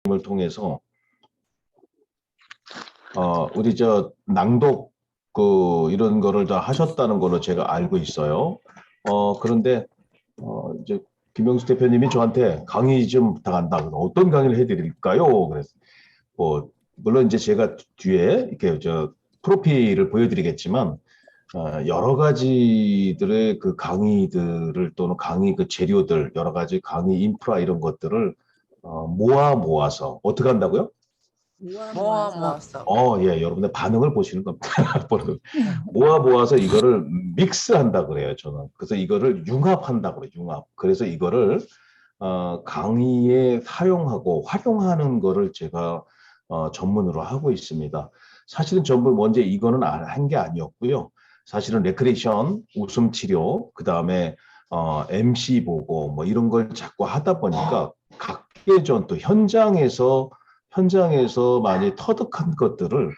을 통해서 우리 저 낭독 이런 거를 다 하셨다는 걸로 제가 알고 있어요. 그런데 이제 김영수 대표님이 저한테 강의 좀 부탁한다. 그래서 어떤 강의를 해드릴까요? 그래서 물론 이제 제가 뒤에 이렇게 저 프로필을 보여드리겠지만 여러 가지들의 그 강의들을 또는 강의 그 재료들 여러 가지 강의 인프라 이런 것들을 모아서 어떻게 한다고요? 모아서. 예, 여러분의 반응을 보시는 겁니다. 모아서 이거를 믹스한다 그래요, 저는. 그래서 이거를 융합한다 그래요, 융합. 그래서 이거를 강의에 사용하고 활용하는 거를 제가 전문으로 하고 있습니다. 사실은 전부 먼저 이거는 한 게 아니었고요. 사실은 레크레이션, 웃음 치료, 그 다음에 MC 보고 뭐 이런 걸 자꾸 하다 보니까 각계전 또 현장에서 많이 터득한 것들을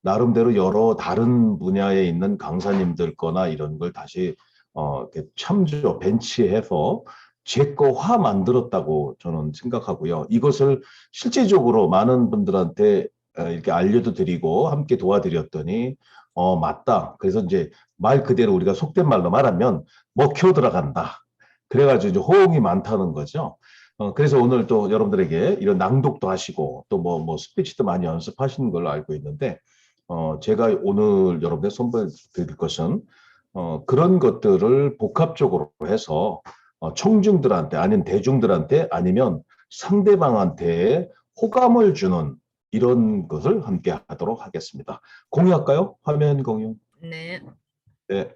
나름대로 여러 다른 분야에 있는 강사님들 거나 이런 걸 다시 이렇게 참조, 벤치해서 제 거화 만들었다고 저는 생각하고요. 이것을 실제적으로 많은 분들한테 이렇게 알려도 드리고 함께 도와드렸더니 맞다. 그래서 이제 말 그대로 우리가 속된 말로 말하면 먹혀 들어간다. 그래가지고 이제 호응이 많다는 거죠. 그래서 오늘 또 여러분들에게 이런 낭독도 하시고 또 뭐 스피치도 많이 연습하시는 걸로 알고 있는데 제가 오늘 여러분들 선보여 드릴 것은 그런 것들을 복합적으로 해서 청중들한테 아니면 대중들한테 아니면 상대방한테 호감을 주는 이런 것을 함께 하도록 하겠습니다. 공유할까요? 화면 공유. 네. 네.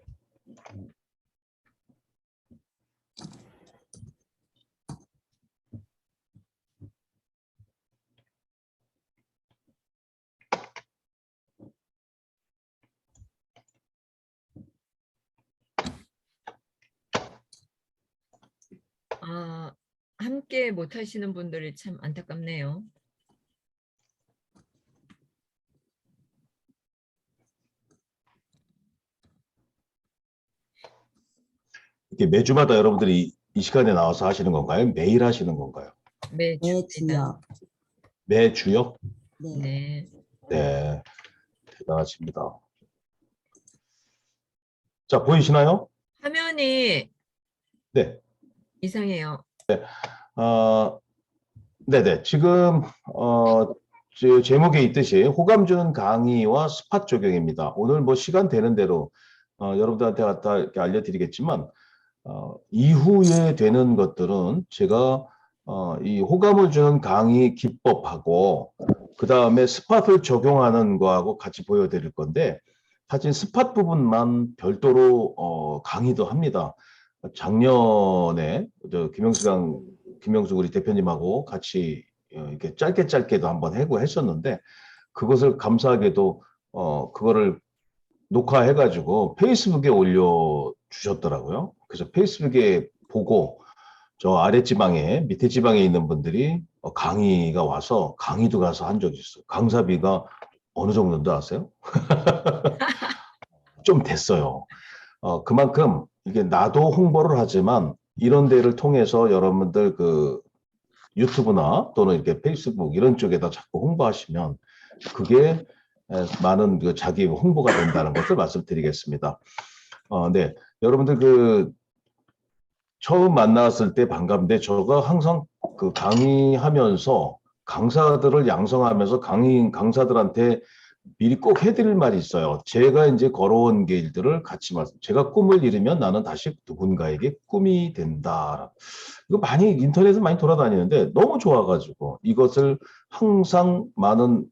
함께 못 하시는 분들이 참 안타깝네요. 이렇게 매주마다 여러분들이 이 시간에 나와서 하시는 건가요? 매일 하시는 건가요? 매주입니다. 매주요? 네. 네, 대단하십니다. 자, 보이시나요? 화면이 네. 이상해요. 네네. 지금 제목에 있듯이 호감 주는 강의와 스팟 적용입니다. 오늘 뭐 시간 되는 대로 여러분들한테 갖다 이렇게 알려드리겠지만 이후에 되는 것들은 제가 이 호감을 주는 강의 기법하고 그 다음에 스팟을 적용하는 거하고 같이 보여드릴 건데 사실 스팟 부분만 별도로 강의도 합니다. 작년에 김영수 우리 대표님하고 같이 이렇게 짧게도 한번 하고 했었는데 그것을 감사하게도 그거를 녹화해가지고 페이스북에 올려주셨더라고요. 그래서 페이스북에 보고 저 아랫지방에 밑에 지방에 있는 분들이 강의가 와서 강의도 가서 한 적이 있어요. 강사비가 어느 정도인지 아세요? 좀 됐어요. 그만큼 이게 나도 홍보를 하지만 이런 데를 통해서 여러분들 그 유튜브나 또는 이렇게 페이스북 이런 쪽에다 자꾸 홍보하시면 그게 많은 그 자기 홍보가 된다는 것을 말씀드리겠습니다. 네, 여러분들 그 처음 만났을 때 반갑는데 저가 항상 그 강의하면서 강사들을 양성하면서 강사들한테 미리 꼭 해드릴 말이 있어요. 제가 이제 걸어온 길들을 같이 제가 꿈을 이루면 나는 다시 누군가에게 꿈이 된다. 이거 많이 인터넷에 많이 돌아다니는데 너무 좋아가지고 이것을 항상 많은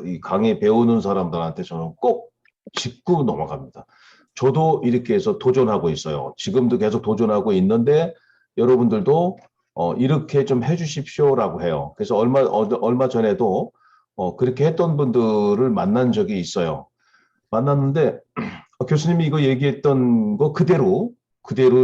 이 강의 배우는 사람들한테 저는 꼭 짚고 넘어갑니다. 저도 이렇게 해서 도전하고 있어요. 지금도 계속 도전하고 있는데 여러분들도 이렇게 좀 해주십시오라고 해요. 그래서 얼마 전에도 그렇게 했던 분들을 만난 적이 있어요. 만났는데 교수님이 이거 얘기했던 거 그대로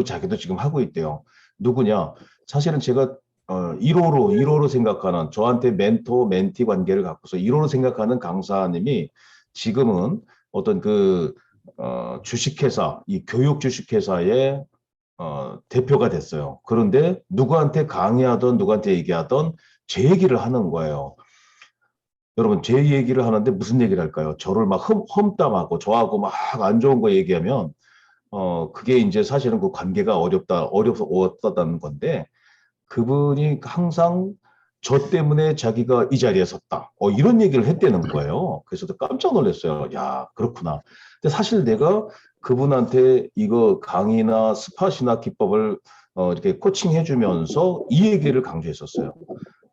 자기도 지금 하고 있대요. 누구냐? 사실은 제가 1호로 생각하는 저한테 멘토 멘티 관계를 갖고서 1호로 생각하는 강사님이 지금은 어떤 주식회사, 이 교육 주식회사의 대표가 됐어요. 그런데 누구한테 강의하던 누구한테 얘기하던 제 얘기를 하는 거예요. 여러분, 제 얘기를 하는데 무슨 얘기를 할까요? 저를 막 험담하고 저하고 막 안 좋은 거 얘기하면 그게 이제 사실은 그 관계가 어려서 어렵다는 건데 그분이 항상 저 때문에 자기가 이 자리에 섰다. 이런 얘기를 했다는 거예요. 그래서 깜짝 놀랐어요. 야, 그렇구나. 근데 사실 내가 그분한테 이거 강의나 스팟이나 기법을 이렇게 코칭해 주면서 이 얘기를 강조했었어요.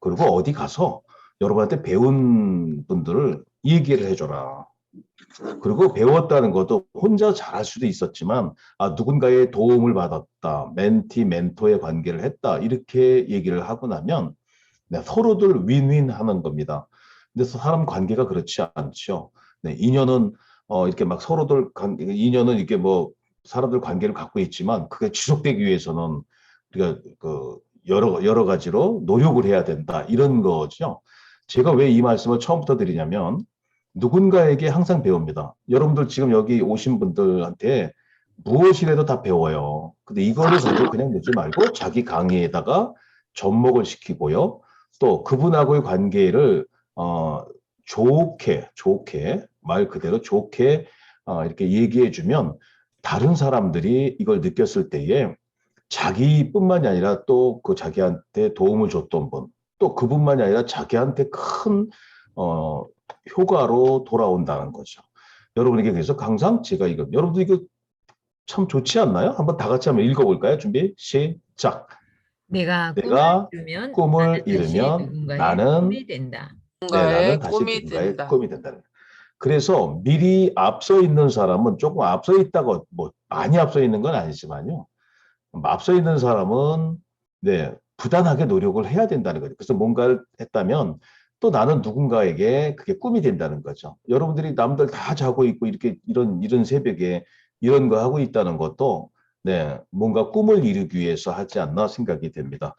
그리고 어디 가서 여러분한테 배운 분들을 이 얘기를 해줘라. 그리고 배웠다는 것도 혼자 잘할 수도 있었지만 누군가의 도움을 받았다. 멘티, 멘토의 관계를 했다. 이렇게 얘기를 하고 나면 네, 서로들 윈윈 하는 겁니다. 근데 사람 관계가 그렇지 않죠. 네, 인연은 이렇게 막 서로들 인연은 이렇게 뭐 사람들 관계를 갖고 있지만 그게 지속되기 위해서는 우리가 그 여러 가지로 노력을 해야 된다. 이런 거죠. 제가 왜 이 말씀을 처음부터 드리냐면 누군가에게 항상 배웁니다. 여러분들 지금 여기 오신 분들한테 무엇이라도 다 배워요. 근데 이거를 가지고 그냥 놓지 말고 자기 강의에다가 접목을 시키고요. 또 그분하고의 관계를 좋게 말 그대로 좋게 이렇게 얘기해 주면 다른 사람들이 이걸 느꼈을 때에 자기뿐만이 아니라 또 그 자기한테 도움을 줬던 분, 또 그분만이 아니라 자기한테 큰 효과로 돌아온다는 거죠. 여러분에게 그래서 항상 제가 이거 여러분도 이거 참 좋지 않나요? 한번 다 같이 한번 읽어볼까요? 준비 시작. 내가 꿈을 내가 이루면 꿈을 나는 다시 이루면 누군가의 나는 꿈이 된다. 나는 누군가의 다시 꿈이 누군가의 된다. 꿈이 된다는 거예요. 그래서 미리 앞서 있는 사람은 조금 앞서 있다고 뭐 많이 앞서 있는 건 아니지만요. 앞서 있는 사람은 네, 부단하게 노력을 해야 된다는 거죠. 그래서 뭔가를 했다면 또 나는 누군가에게 그게 꿈이 된다는 거죠. 여러분들이 남들 다 자고 있고 이렇게 이런 새벽에 이런 거 하고 있다는 것도 네, 뭔가 꿈을 이루기 위해서 하지 않나 생각이 됩니다.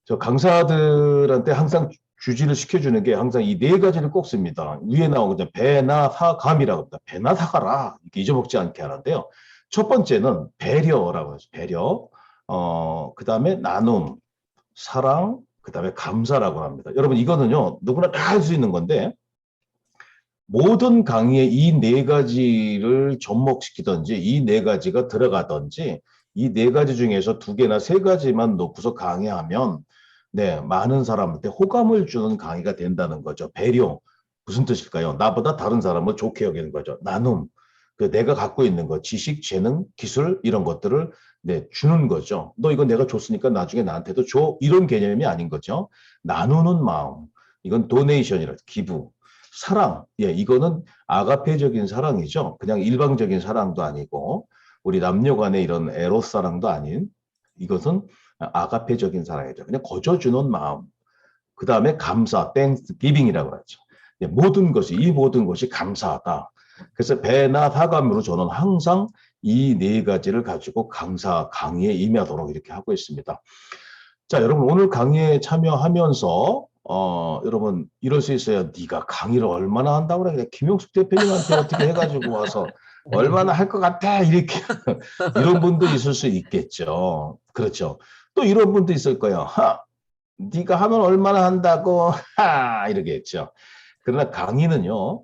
저 강사들한테 항상 주지를 시켜주는 게 항상 이 네 가지를 꼭 씁니다. 위에 나온 거죠. 배나 사감이라고 합니다. 배나 사가라. 이렇게 잊어먹지 않게 하는데요. 첫 번째는 배려라고 해서 배려. 그 다음에 나눔, 사랑, 그 다음에 감사라고 합니다. 여러분 이거는요. 누구나 다 할 수 있는 건데 모든 강의에 이 네 가지를 접목시키든지 이 네 가지가 들어가든지 이 네 가지 중에서 두 개나 세 가지만 놓고서 강의하면 네, 많은 사람한테 호감을 주는 강의가 된다는 거죠. 배려. 무슨 뜻일까요? 나보다 다른 사람을 좋게 여기는 거죠. 나눔. 내가 갖고 있는 거, 지식, 재능, 기술 이런 것들을 네, 주는 거죠. 너 이거 내가 줬으니까 나중에 나한테도 줘. 이런 개념이 아닌 거죠. 나누는 마음. 이건 도네이션이라 기부. 사랑. 예, 이거는 아가페적인 사랑이죠. 그냥 일방적인 사랑도 아니고 우리 남녀 간의 이런 에로스 사랑도 아닌 이것은 아가페적인 사랑이죠. 그냥 거저주는 마음. 그 다음에 감사, 땡스 기빙이라고 하죠. 예, 이 모든 것이 감사하다. 그래서 배나 사감으로 저는 항상 이 네 가지를 가지고 강의에 임하도록 이렇게 하고 있습니다. 자, 여러분 오늘 강의에 참여하면서 여러분 이럴 수 있어요. 네가 강의를 얼마나 한다고 그래? 김용숙 대표님한테 어떻게 해가지고 와서 얼마나 할 것 같아? 이렇게 이런 분도 있을 수 있겠죠. 그렇죠. 또 이런 분도 있을 거예요. 네가 하면 얼마나 한다고 이러겠죠. 그러나 강의는요.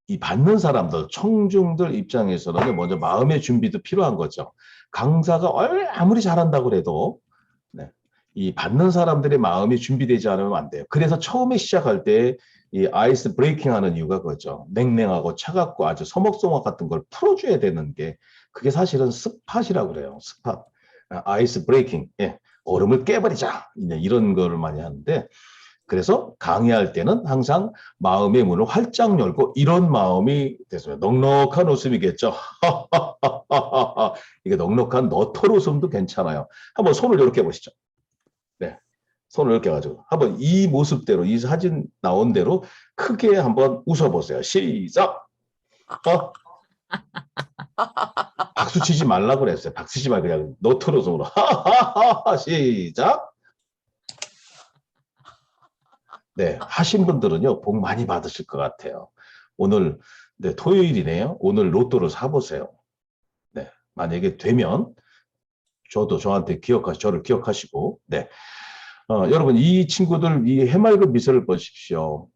이 받는 사람들, 청중들 입장에서는 먼저 마음의 준비도 필요한 거죠. 강사가 아무리 잘한다고 해도 네, 이 받는 사람들의 마음이 준비되지 않으면 안 돼요. 그래서 처음에 시작할 때 이 아이스 브레이킹 하는 이유가 그거죠. 냉랭하고 차갑고 아주 서먹서먹 같은 걸 풀어줘야 되는 게 그게 사실은 스팟이라고 그래요. 스팟. 아이스 브레이킹. 예, 얼음을 깨버리자. 이런 거를 많이 하는데 그래서 강의할 때는 항상 마음의 문을 활짝 열고 이런 마음이 됐어요. 넉넉한 웃음이겠죠. 이게 넉넉한 너털 웃음도 괜찮아요. 한번 손을 이렇게 해보시죠. 네, 손을 이렇게 해가지고 한번 이 모습대로 이 사진 나온 대로 크게 한번 웃어보세요. 시작. 박수 치지 말라고 그랬어요. 박수 치지 말고 그냥 너털 웃음으로. 시작. 네, 하신 분들은요, 복 많이 받으실 것 같아요. 오늘, 네, 토요일이네요. 오늘 로또를 사보세요. 네, 만약에 되면, 저한테 저를 기억하시고, 네. 여러분, 이 친구들 이 해맑은 미소를 보십시오.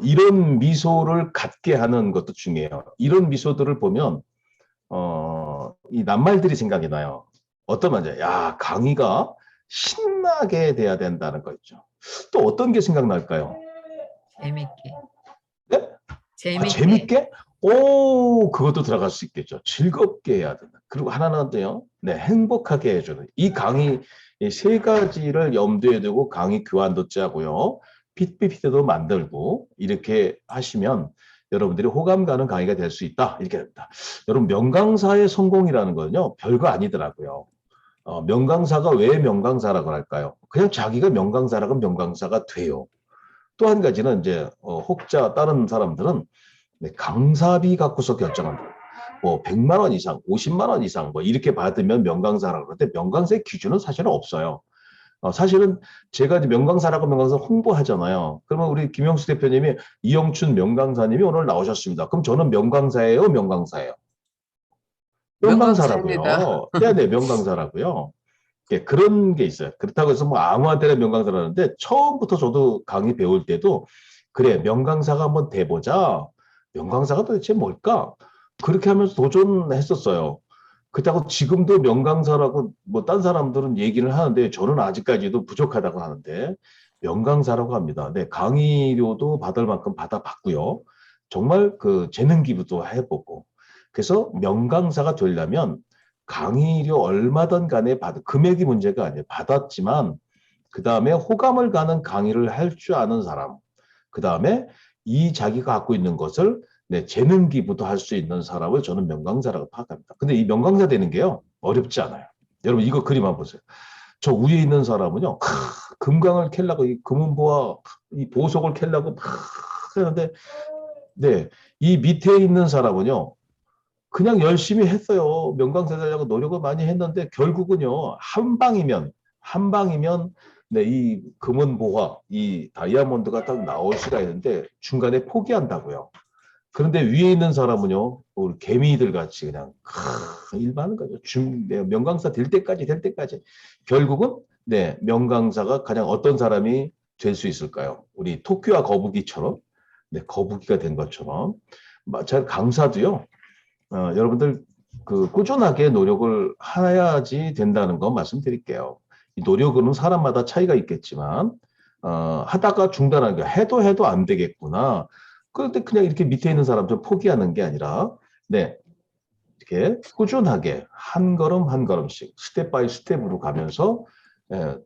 이런 미소를 갖게 하는 것도 중요해요. 이런 미소들을 보면 이 낱말들이 생각이 나요. 어떤 말이죠? 야, 강의가 신나게 돼야 된다는 거 있죠. 또 어떤 게 생각날까요? 재밌게. 네? 재밌게. 재밌게? 오, 그것도 들어갈 수 있겠죠. 즐겁게 해야 된다. 그리고 하나는요, 네, 행복하게 해주는. 이 강의 이 세 가지를 염두에 두고 강의 교환도 짜고요. PPT도 만들고 이렇게 하시면 여러분들이 호감 가는 강의가 될 수 있다. 이렇게 됩니다. 여러분, 명강사의 성공이라는 거는요, 별거 아니더라고요. 명강사가 왜 명강사라고 할까요? 그냥 자기가 명강사라고 명강사가 돼요. 또 한 가지는 이제 혹자 다른 사람들은 네, 강사비 갖고서 결정한다. 뭐 100만 원 이상, 50만 원 이상 뭐 이렇게 받으면 명강사라고 그러는데 명강사의 기준은 사실은 없어요. 사실은 제가 이제 명강사라고 명강사 홍보하잖아요. 그러면 우리 김영수 대표님이 이영춘 명강사님이 오늘 나오셨습니다. 그럼 저는 명강사예요, 명강사예요? 명강사입니다. 명강사라고요. 네네, 명강사라고요. 예, 그런 게 있어요. 그렇다고 해서 뭐 아무한테나 명강사라는데 처음부터 저도 강의 배울 때도 그래, 명강사가 한번 돼보자. 명강사가 도대체 뭘까? 그렇게 하면서 도전했었어요. 그렇다고 지금도 명강사라고 뭐 딴 사람들은 얘기를 하는데 저는 아직까지도 부족하다고 하는데 명강사라고 합니다. 네, 강의료도 받을 만큼 받아봤고요. 정말 그 재능 기부도 해보고 그래서 명강사가 되려면 강의료 얼마든 간에 금액이 문제가 아니에요. 받았지만 그 다음에 호감을 가는 강의를 할 줄 아는 사람, 그 다음에 이 자기가 갖고 있는 것을 네, 재능 기부도 할 수 있는 사람을 저는 명강사라고 파악합니다. 근데 이 명강사 되는 게요, 어렵지 않아요. 여러분, 이거 그림 한번 보세요. 저 위에 있는 사람은요, 금강을 캘라고, 이 금은보화, 이 보석을 캘라고 막 하는데, 네, 이 밑에 있는 사람은요, 그냥 열심히 했어요. 명강사 되려고 노력을 많이 했는데, 결국은요, 한 방이면, 네, 이 금은보화, 이 다이아몬드가 딱 나올 수가 있는데, 중간에 포기한다고요. 그런데 위에 있는 사람은요, 우리 개미들 같이 그냥 일반은 거죠. 네, 명강사 될 때까지 결국은 네, 명강사가 가장 어떤 사람이 될 수 있을까요? 우리 토끼와 거북이처럼 네, 거북이가 된 것처럼 마찬가지 강사도요. 여러분들 그 꾸준하게 노력을 해야지 된다는 거 말씀드릴게요. 이 노력은 사람마다 차이가 있겠지만 하다가 중단하는 게 해도 안 되겠구나. 그런데 그냥 이렇게 밑에 있는 사람들 포기하는 게 아니라 네 이렇게 꾸준하게 한 걸음 한 걸음씩 스텝 바이 스텝으로 가면서 예,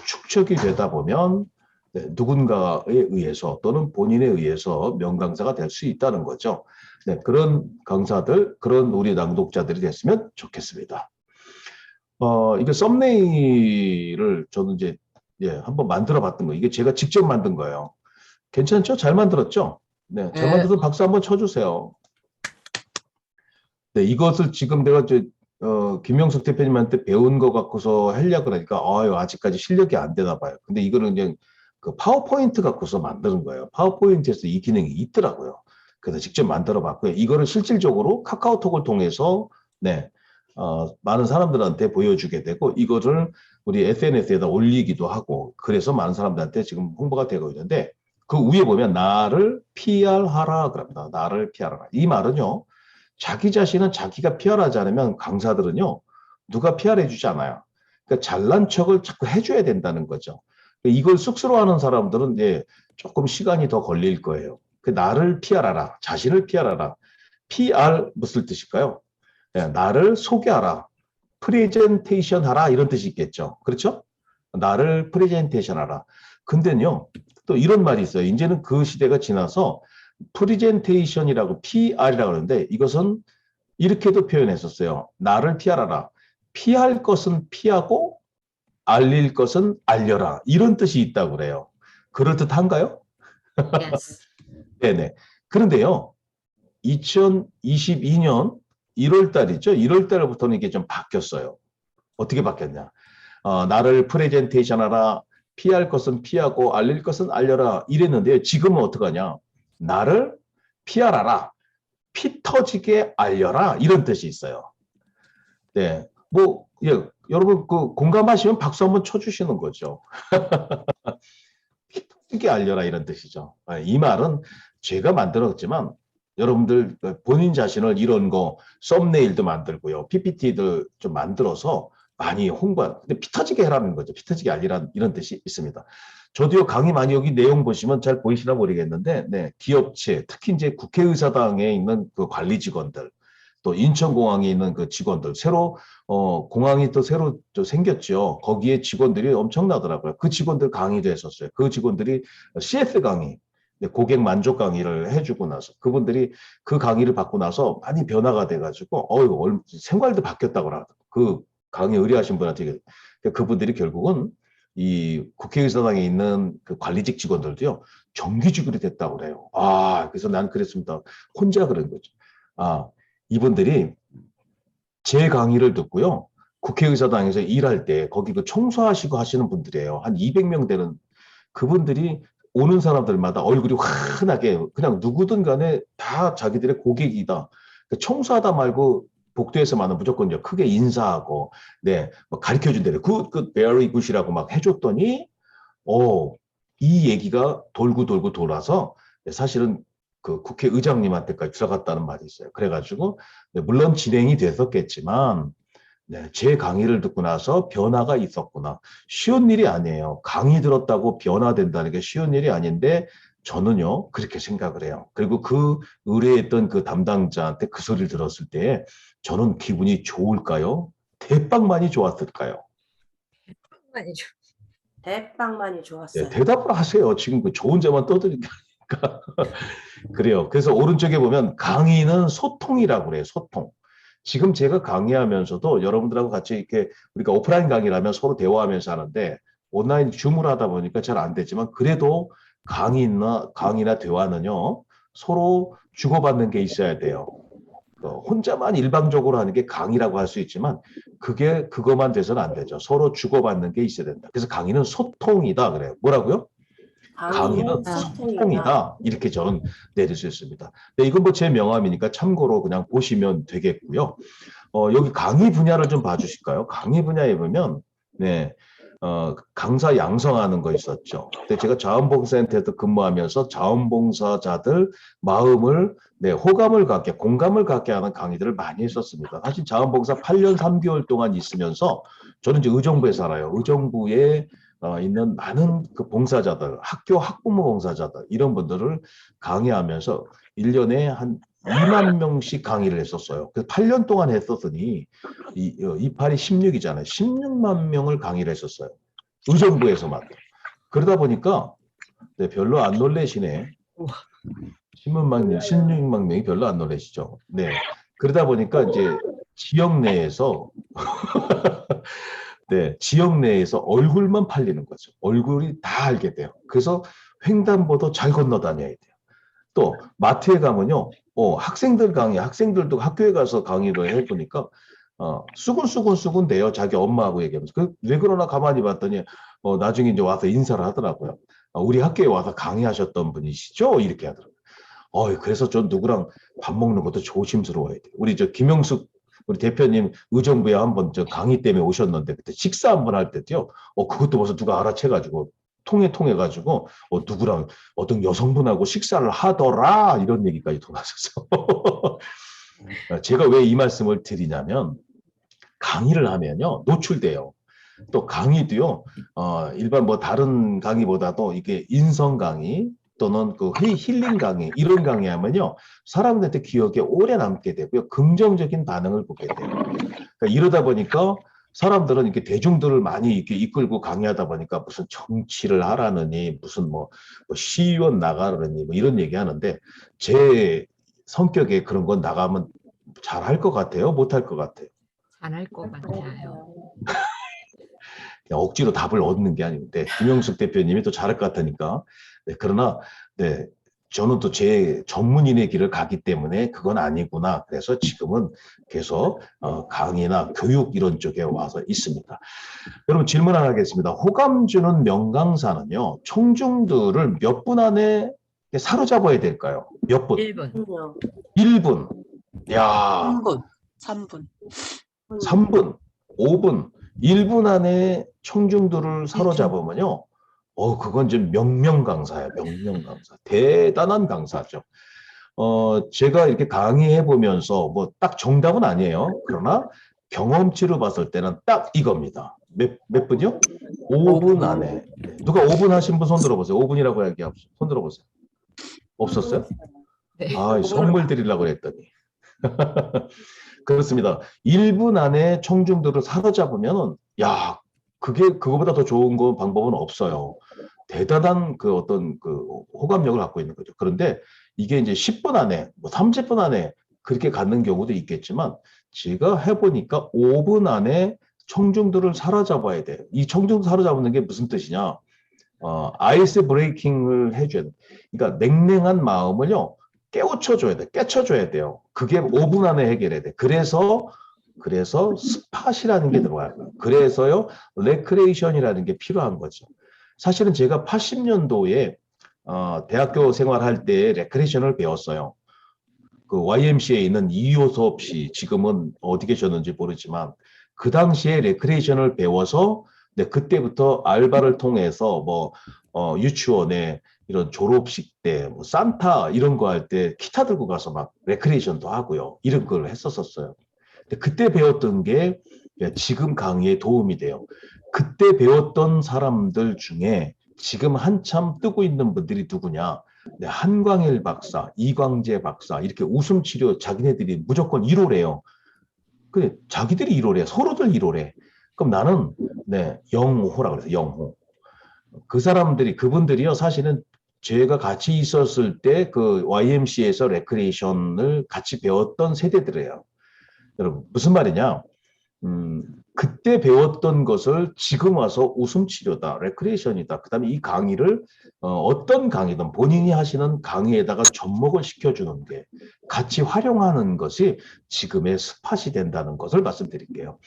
축적이 되다 보면 네, 누군가에 의해서 또는 본인에 의해서 명강사가 될 수 있다는 거죠. 네, 그런 강사들, 그런 우리 낭독자들이 됐으면 좋겠습니다. 이게 썸네일을 저는 이제 한번 만들어 봤던 거예요. 이게 제가 직접 만든 거예요. 괜찮죠? 잘 만들었죠? 네, 잘 네. 만들어서 박수 한번 쳐주세요. 네, 이것을 지금 내가 김명숙 대표님한테 배운 거 갖고서 하려고 그러니까, 아직까지 실력이 안 되나 봐요. 근데 이거는 그냥 그 파워포인트 갖고서 만드는 거예요. 파워포인트에서 이 기능이 있더라고요. 그래서 직접 만들어 봤고요. 이거를 실질적으로 카카오톡을 통해서, 네, 많은 사람들한테 보여주게 되고, 이거를 우리 SNS에다 올리기도 하고, 그래서 많은 사람들한테 지금 홍보가 되고 있는데, 그 위에 보면 나를 PR하라 그럽니다. 나를 PR하라. 이 말은요, 자기 자신은 자기가 PR하지 않으면 강사들은요, 누가 PR해 주지 않아요. 그러니까 잘난 척을 자꾸 해줘야 된다는 거죠. 이걸 쑥스러워하는 사람들은 조금 시간이 더 걸릴 거예요. 나를 PR하라, 자신을 PR하라. PR 무슨 뜻일까요? 나를 소개하라, 프레젠테이션 하라 이런 뜻이 있겠죠. 그렇죠? 나를 프레젠테이션 하라. 근데요, 또 이런 말이 있어요. 이제는 그 시대가 지나서 프레젠테이션이라고 PR이라고 하는데 이것은 이렇게도 표현했었어요. 나를 피하라. 피할 것은 피하고 알릴 것은 알려라. 이런 뜻이 있다고 그래요. 그럴듯한가요? Yes. 네네. 그런데요, 2022년 1월 달이죠. 1월 달부터는 이게 좀 바뀌었어요. 어떻게 바뀌었냐. 나를 프레젠테이션 하라. 피할 것은 피하고 알릴 것은 알려라. 이랬는데 지금은 어떡하냐. 나를 피하라. 피 터지게 알려라. 이런 뜻이 있어요. 네. 뭐, 여러분 그 공감하시면 박수 한번 쳐주시는 거죠. 피 터지게 알려라 이런 뜻이죠. 이 말은 제가 만들었지만 여러분들 본인 자신을 이런 거 썸네일도 만들고요. PPT도 좀 만들어서 많이 근데 피 터지게 해라는 거죠. 피 터지게 알리라는 이런 뜻이 있습니다. 저도요 강의 많이 여기 내용 보시면 잘 보이시나 모르겠는데 네, 기업체 특히 이제 국회의사당에 있는 그 관리 직원들 또 인천공항에 있는 그 직원들 새로 공항이 또 새로 또 생겼죠. 거기에 직원들이 엄청나더라고요. 그 직원들 강의도 했었어요. 그 직원들이 CS 강의, 고객 만족 강의를 해주고 나서 그분들이 그 강의를 받고 나서 많이 변화가 돼가지고 생활도 바뀌었다고 하더라고요. 그 강의 의뢰하신 분한테 그분들이 결국은 이 국회의사당에 있는 그 관리직 직원들도요 정규직으로 됐다고 그래요. 그래서 난 그랬습니다. 혼자 그런 거죠. 이분들이 제 강의를 듣고요. 국회의사당에서 일할 때 거기 그 청소하시고 하시는 분들이에요. 한 200명 되는 그분들이 오는 사람들마다 얼굴이 환하게 그냥 누구든 간에 다 자기들의 고객이다. 청소하다 말고 복도에서만은 무조건 크게 인사하고 네, 뭐 가르쳐 준 대로 굿, very good이라고 막 해줬더니 이 얘기가 돌고 돌고 돌아서 사실은 그 국회의장님한테까지 들어갔다는 말이 있어요. 그래가지고 물론 진행이 됐었겠지만 네, 제 강의를 듣고 나서 변화가 있었구나. 쉬운 일이 아니에요. 강의 들었다고 변화된다는 게 쉬운 일이 아닌데 저는요 그렇게 생각을 해요. 그리고 그 의뢰했던 그 담당자한테 그 소리를 들었을 때 저는 기분이 좋을까요? 대빵 많이 좋았을까요? 아니죠. 대빵만이 네, 좋았어요. 대답을 하세요. 지금 그 좋은 점만 떠드니까. 그래요. 그래서 오른쪽에 보면 강의는 소통이라고 그래요. 소통. 지금 제가 강의하면서도 여러분들하고 같이 이렇게 우리가 오프라인 강의라면 서로 대화하면서 하는데 온라인 줌으로 하다 보니까 잘 안 되지만 그래도 강의나 대화는요 서로 주고받는 게 있어야 돼요. 혼자만 일방적으로 하는 게 강의라고 할 수 있지만 그것만 돼서는 안 되죠. 서로 주고받는 게 있어야 된다. 그래서 강의는 소통이다 그래요. 뭐라고요? 강의는 소통이다. 이렇게 저는 내릴 수 있습니다. 네, 이건 뭐 제 명함이니까 참고로 그냥 보시면 되겠고요. 여기 강의 분야를 좀 봐주실까요? 강의 분야에 보면 네, 강사 양성하는 거 있었죠. 근데 제가 자원봉사센터에도 근무하면서 자원봉사자들 마음을 호감을 갖게 공감을 갖게 하는 강의들을 많이 했었습니다. 사실 자원봉사 8년 3개월 동안 있으면서 저는 이제 의정부에 살아요. 의정부에 있는 많은 그 봉사자들, 학교 학부모 봉사자들 이런 분들을 강의하면서 1년에 한 2만 명씩 강의를 했었어요. 그래서 8년 동안 했었으니 28이 16이잖아요. 16만 명을 강의를 했었어요. 의정부에서만. 그러다 보니까 별로 안 놀래시네. 16만 명이 별로 안 놀래시죠. 네. 그러다 보니까 이제 지역 내에서 지역 내에서 얼굴만 팔리는 거죠. 얼굴이 다 알게 돼요. 그래서 횡단보도 잘 건너 다녀야 돼요. 또 마트에 가면요. 학생들 강의, 학생들도 학교에 가서 강의를 해보니까 수군수군 돼요. 자기 엄마하고 얘기하면서. 왜 그러나 가만히 봤더니 나중에 이제 와서 인사를 하더라고요. 우리 학교에 와서 강의하셨던 분이시죠? 이렇게 하더라고요. 그래서 전 누구랑 밥 먹는 것도 조심스러워야 돼요. 우리 김영숙 우리 대표님 의정부에 한번 저 강의 때문에 오셨는데 그때 식사 한번 할 때도요. 그것도 벌써 누가 알아채가지고 통해 가지고 누구랑 어떤 여성분하고 식사를 하더라 이런 얘기까지 돌아서서 제가 왜 이 말씀을 드리냐면 강의를 하면요 노출돼요. 또 강의도요 일반 뭐 다른 강의보다도 이게 인성 강의 또는 그 힐링 강의 이런 강의 하면요 사람들한테 기억에 오래 남게 되고요 긍정적인 반응을 보게 돼요. 그러니까 이러다 보니까 사람들은 이렇게 대중들을 많이 이렇게 이끌고 강의하다 보니까 무슨 정치를 하라느니 무슨 뭐 시의원 나가라느니 뭐 이런 얘기 하는데 제 성격에 그런 건 나가면 잘할 것 같아요? 못할 것 같아요? 잘할 것 같아요. 그냥 억지로 답을 얻는 게 아닌데 김영숙 대표님이 또 잘할 것 같으니까 그러나 저는 또 제 전문인의 길을 가기 때문에 그건 아니구나. 그래서 지금은 계속 강의나 교육 이런 쪽에 와서 있습니다. 여러분 질문 하나 하겠습니다. 호감 주는 명강사는요. 청중들을 몇 분 안에 사로잡아야 될까요? 몇 분? 1분. 1분. 야, 3분. 3분. 3분, 5분. 1분 안에 청중들을 사로잡으면요. 그건 좀 명명강사예요. 명명강사. 대단한 강사죠. 제가 이렇게 강의해 보면서 뭐 딱 정답은 아니에요. 그러나 경험치로 봤을 때는 딱 이겁니다. 몇 분이요? 5분 안에. 누가 5분 하신 분 손 들어보세요. 5분이라고 얘기합시다. 손 들어보세요. 없었어요? 네. 아, 선물 드리려고 했더니. 그렇습니다. 1분 안에 청중들을 사로잡으면은, 야, 그거보다 더 좋은 방법은 없어요. 대단한 그 어떤 그 호감력을 갖고 있는 거죠. 그런데 이게 이제 10분 안에, 뭐 30분 안에 그렇게 갖는 경우도 있겠지만, 제가 해보니까 5분 안에 청중들을 사로잡아야 돼요. 이 청중 사로잡는 게 무슨 뜻이냐? 아이스 브레이킹을 해줘야 돼. 그러니까 냉랭한 마음을요, 깨우쳐줘야 돼. 깨쳐줘야 돼요. 그게 5분 안에 해결해야 돼. 그래서 스팟이라는 게 들어가요. 그래서요, 레크레이션이라는 게 필요한 거죠. 사실은 제가 80년도에 대학교 생활할 때 레크레이션을 배웠어요. 그 YMCA에 있는 이효섭 씨, 지금은 어디 계셨는지 모르지만, 그 당시에 레크레이션을 배워서, 네, 그때부터 알바를 통해서 뭐, 유치원에 이런 졸업식 때, 뭐, 산타 이런 거 할 때 기타 들고 가서 막 레크레이션도 하고요. 이런 걸 했었어요. 근데 그때 배웠던 게 지금 강의에 도움이 돼요. 그때 배웠던 사람들 중에 지금 한참 뜨고 있는 분들이 누구냐? 네, 한광일 박사, 이광재 박사 이렇게 웃음 치료 자기네들이 무조건 1호래요. 근데 자기들이 1호래, 서로들 1호래. 그럼 나는 네, 영호라고 그래서 영호. 그분들이요, 사실은 제가 같이 있었을 때 그 YMCA에서 레크레이션을 같이 배웠던 세대들이에요. 여러분, 무슨 말이냐? 그때 배웠던 것을 지금 와서 웃음치료다, 레크레이션이다. 그 다음에 이 강의를 어떤 강의든 본인이 하시는 강의에다가 접목을 시켜주는 게 같이 활용하는 것이 지금의 스팟이 된다는 것을 말씀드릴게요.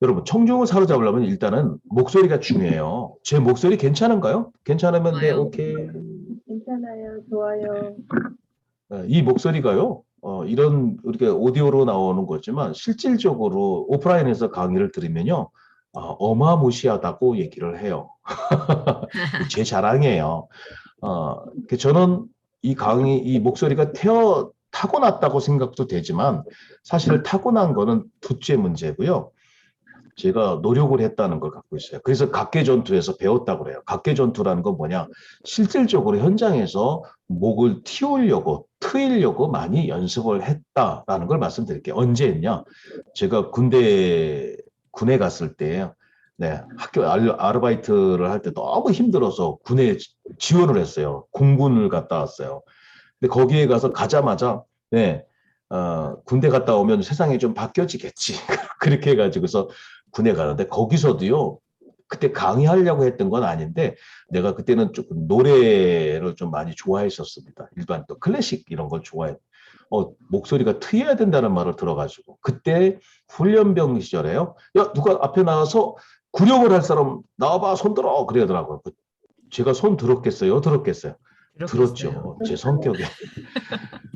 여러분, 청중을 사로잡으려면 일단은 목소리가 중요해요. 제 목소리 괜찮은가요? 괜찮으면 네, 좋아요. 오케이. 괜찮아요. 좋아요. 이 목소리가요, 이런 이렇게 오디오로 나오는 거지만 실질적으로 오프라인에서 강의를 들으면요, 어마무시하다고 얘기를 해요. 제 자랑이에요. 저는 이 목소리가 타고났다고 생각도 되지만 사실 타고난 거는 둘째 문제고요. 제가 노력을 했다는 걸 갖고 있어요. 그래서 각계전투에서 배웠다고 그래요. 각계전투라는 건 뭐냐? 실질적으로 현장에서 목을 트이려고 많이 연습을 했다라는 걸 말씀드릴게요. 언제 했냐? 제가 군에 갔을 때, 네, 학교 아르바이트를 할 때 너무 힘들어서 군에 지원을 했어요. 공군을 갔다 왔어요. 근데 거기에 가자마자, 네, 군대 갔다 오면 세상이 좀 바뀌어지겠지. 그렇게 해가지고서 군에 가는데 거기서도요, 그때 강의하려고 했던 건 아닌데 내가 그때는 조금 노래를 좀 많이 좋아했었습니다. 일반 또 클래식 이런 걸 좋아해. 목소리가 트여야 된다는 말을 들어가지고 그때 훈련병 시절에요. 야, 누가 앞에 나와서 구령을 할 사람 나와봐, 손 들어, 그러더라고요. 제가 손 들었겠어요? 들었겠어요? 들었죠. 제 성격에.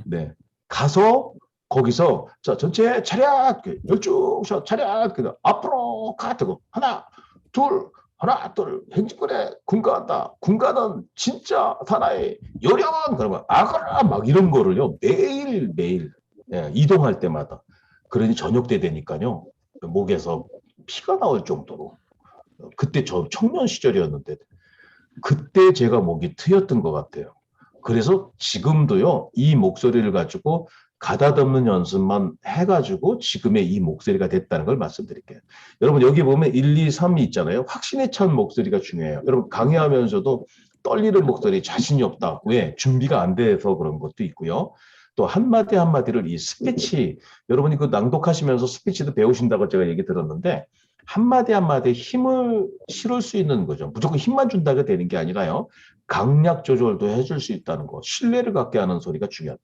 네. 가서 거기서 자, 전체 차렷, 열중샷 차렷, 앞으로 가트고 하나 둘 행진군에 군가한다. 군가는 진짜 하나의 요령, 그러면 아거라 막 이런 거를요 매일 예, 이동할 때마다. 그러니 저녁 때 되니까요 목에서 피가 나올 정도로. 그때 저 청년 시절이었는데 그때 제가 목이 트였던 것 같아요. 그래서 지금도요, 이 목소리를 가지고 가다듬는 연습만 해가지고 지금의 이 목소리가 됐다는 걸 말씀드릴게요. 여러분, 여기 보면 1, 2, 3이 있잖아요. 확신에 찬 목소리가 중요해요. 여러분, 강의하면서도 떨리는 목소리, 자신이 없다. 왜? 준비가 안 돼서 그런 것도 있고요. 또 한마디 한마디를 이 스피치, 여러분이 그 낭독하시면서 스피치도 배우신다고 제가 얘기 들었는데, 한마디 한마디에 힘을 실을 수 있는 거죠. 무조건 힘만 준다고 되는 게 아니라요. 강약 조절도 해줄 수 있다는 거. 신뢰를 갖게 하는 소리가 중요하다.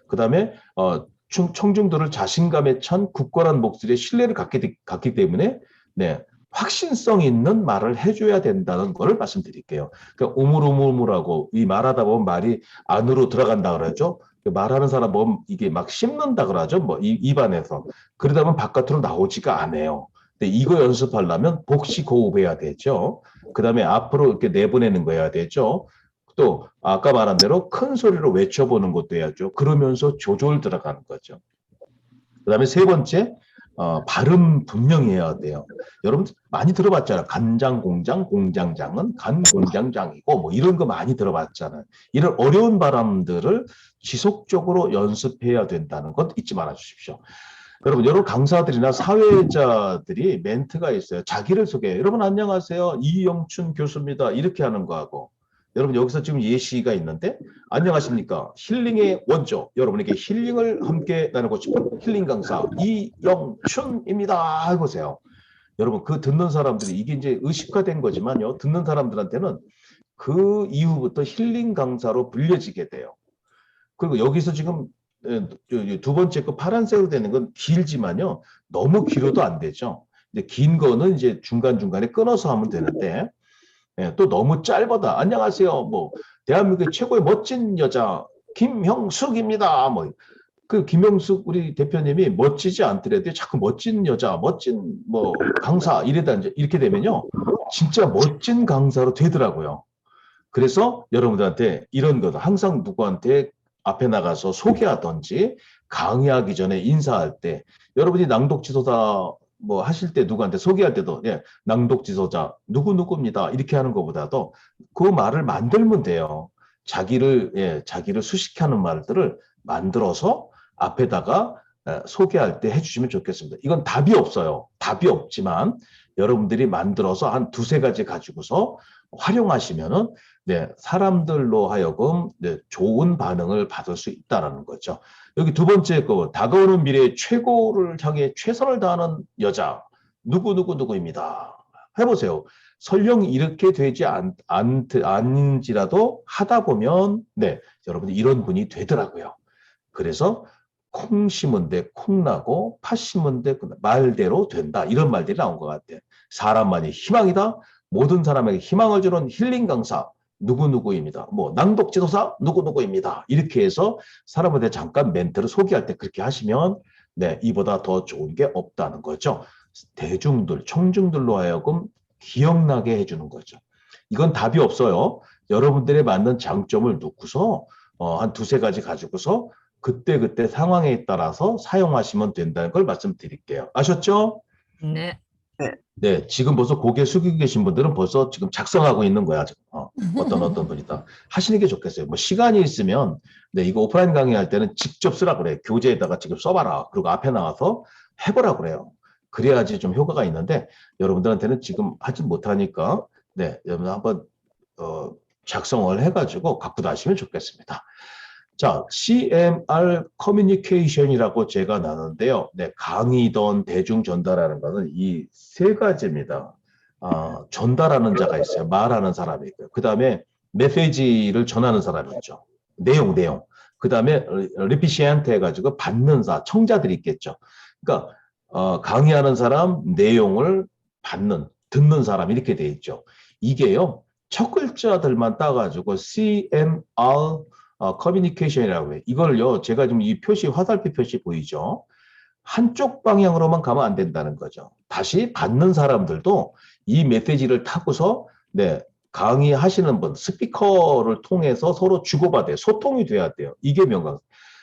그 다음에 청중들을 자신감에 찬 굳건한 목소리에 신뢰를 갖기 때문에 네, 확신성 있는 말을 해줘야 된다는 걸 말씀드릴게요. 그러니까 우물우물하고 이 말하다 보면 말이 안으로 들어간다 그러죠. 말하는 사람 보면 이게 막 씹는다 그러죠. 뭐 입안에서. 그러다 보면 바깥으로 나오지가 않아요. 근데 이거 연습하려면 복식 호흡해야 되죠. 그 다음에 앞으로 이렇게 내보내는 거 해야 되죠. 또 아까 말한 대로 큰 소리로 외쳐보는 것도 해야죠. 그러면서 조절 들어가는 거죠. 그 다음에 세 번째, 발음 분명히 해야 돼요. 여러분 많이 들어봤잖아요. 간장 공장, 공장장은 간 공장장이고 뭐 이런 거 많이 들어봤잖아요. 이런 어려운 발음들을 지속적으로 연습해야 된다는 것 잊지 말아 주십시오. 여러분, 여러 강사들이나 사회자들이 멘트가 있어요. 자기를 소개해요. 여러분 안녕하세요. 이영춘 교수입니다. 이렇게 하는 거하고 여러분 여기서 지금 예시가 있는데 안녕하십니까. 힐링의 원조. 여러분에게 힐링을 함께 나누고 싶은 힐링 강사 이영춘입니다. 해보세요. 여러분 그 듣는 사람들이 이게 이제 의식화된 거지만요. 듣는 사람들한테는 그 이후부터 힐링 강사로 불려지게 돼요. 그리고 여기서 지금 두 번째 거 파란색으로 되는 건 길지만요. 너무 길어도 안 되죠. 이제 긴 거는 이제 중간중간에 끊어서 하면 되는데 또 너무 짧아다. 안녕하세요. 뭐 대한민국의 최고의 멋진 여자 김형숙입니다. 뭐 그 김형숙 우리 대표님이 멋지지 않더라도 자꾸 멋진 여자, 멋진 뭐 강사 이래다 이렇게 되면요. 진짜 멋진 강사로 되더라고요. 그래서 여러분들한테 이런 거다. 항상 누구한테 앞에 나가서 소개하든지 강의하기 전에 인사할 때 여러분이 낭독지도자 뭐 하실 때 누구한테 소개할 때도 낭독지도자 누구누구입니다. 이렇게 하는 것보다도 그 말을 만들면 돼요. 자기를 수식하는 말들을 만들어서 앞에다가 소개할 때 해주시면 좋겠습니다. 이건 답이 없어요. 답이 없지만 여러분들이 만들어서 한 두세 가지 가지고서 활용하시면은 사람들로 하여금 좋은 반응을 받을 수 있다는 거죠. 여기 두 번째 거 다가오는 미래의 최고를 향해 최선을 다하는 여자 누구누구누구입니다. 해보세요. 설령 이렇게 되지 않은지라도 하다 보면 여러분이 이런 분이 되더라고요. 그래서 콩 심은 데 콩 나고 팥 심은 데 말대로 된다. 이런 말들이 나온 것 같아요. 사람만이 희망이다. 모든 사람에게 희망을 주는 힐링 강사 누구누구입니다. 뭐 낭독지도사 누구누구입니다. 이렇게 해서 사람한테 잠깐 멘트를 소개할 때 그렇게 하시면 이보다 더 좋은 게 없다는 거죠. 대중들, 청중들로 하여금 기억나게 해주는 거죠. 이건 답이 없어요. 여러분들의 맞는 장점을 놓고서 한 두세 가지 가지고서 그때그때 상황에 따라서 사용하시면 된다는 걸 말씀드릴게요. 아셨죠? 네. 네, 지금 벌써 고개 숙이고 계신 분들은 벌써 지금 작성하고 있는 거야. 어떤 분이 다 하시는 게 좋겠어요. 뭐 시간이 있으면 이거 오프라인 강의할 때는 직접 쓰라 그래. 교재에다가 직접 써봐라. 그리고 앞에 나와서 해보라 그래요. 그래야지 좀 효과가 있는데 여러분들한테는 지금 하지 못하니까 여러분 한번 작성을 해가지고 갖고 다시면 좋겠습니다. 자, CMR 커뮤니케이션이라고 제가 나누는데요. 강의든 대중 전달하는 것은 이 세 가지입니다. 전달하는 자가 있어요. 말하는 사람이 있고요. 그 다음에 메시지를 전하는 사람이 있죠. 내용. 그 다음에 리피시엔트 해가지고 받는 청자들이 있겠죠. 그러니까 강의하는 사람, 내용을 듣는 사람 이렇게 돼 있죠. 이게요. 첫 글자들만 따가지고 CMR 커뮤니케이션이라고 해요. 이걸요, 제가 지금 이 표시, 화살표 표시 보이죠? 한쪽 방향으로만 가면 안 된다는 거죠. 다시 받는 사람들도 이 메시지를 타고서 강의하시는 분, 스피커를 통해서 서로 주고받아요. 소통이 돼야 돼요. 이게 명강.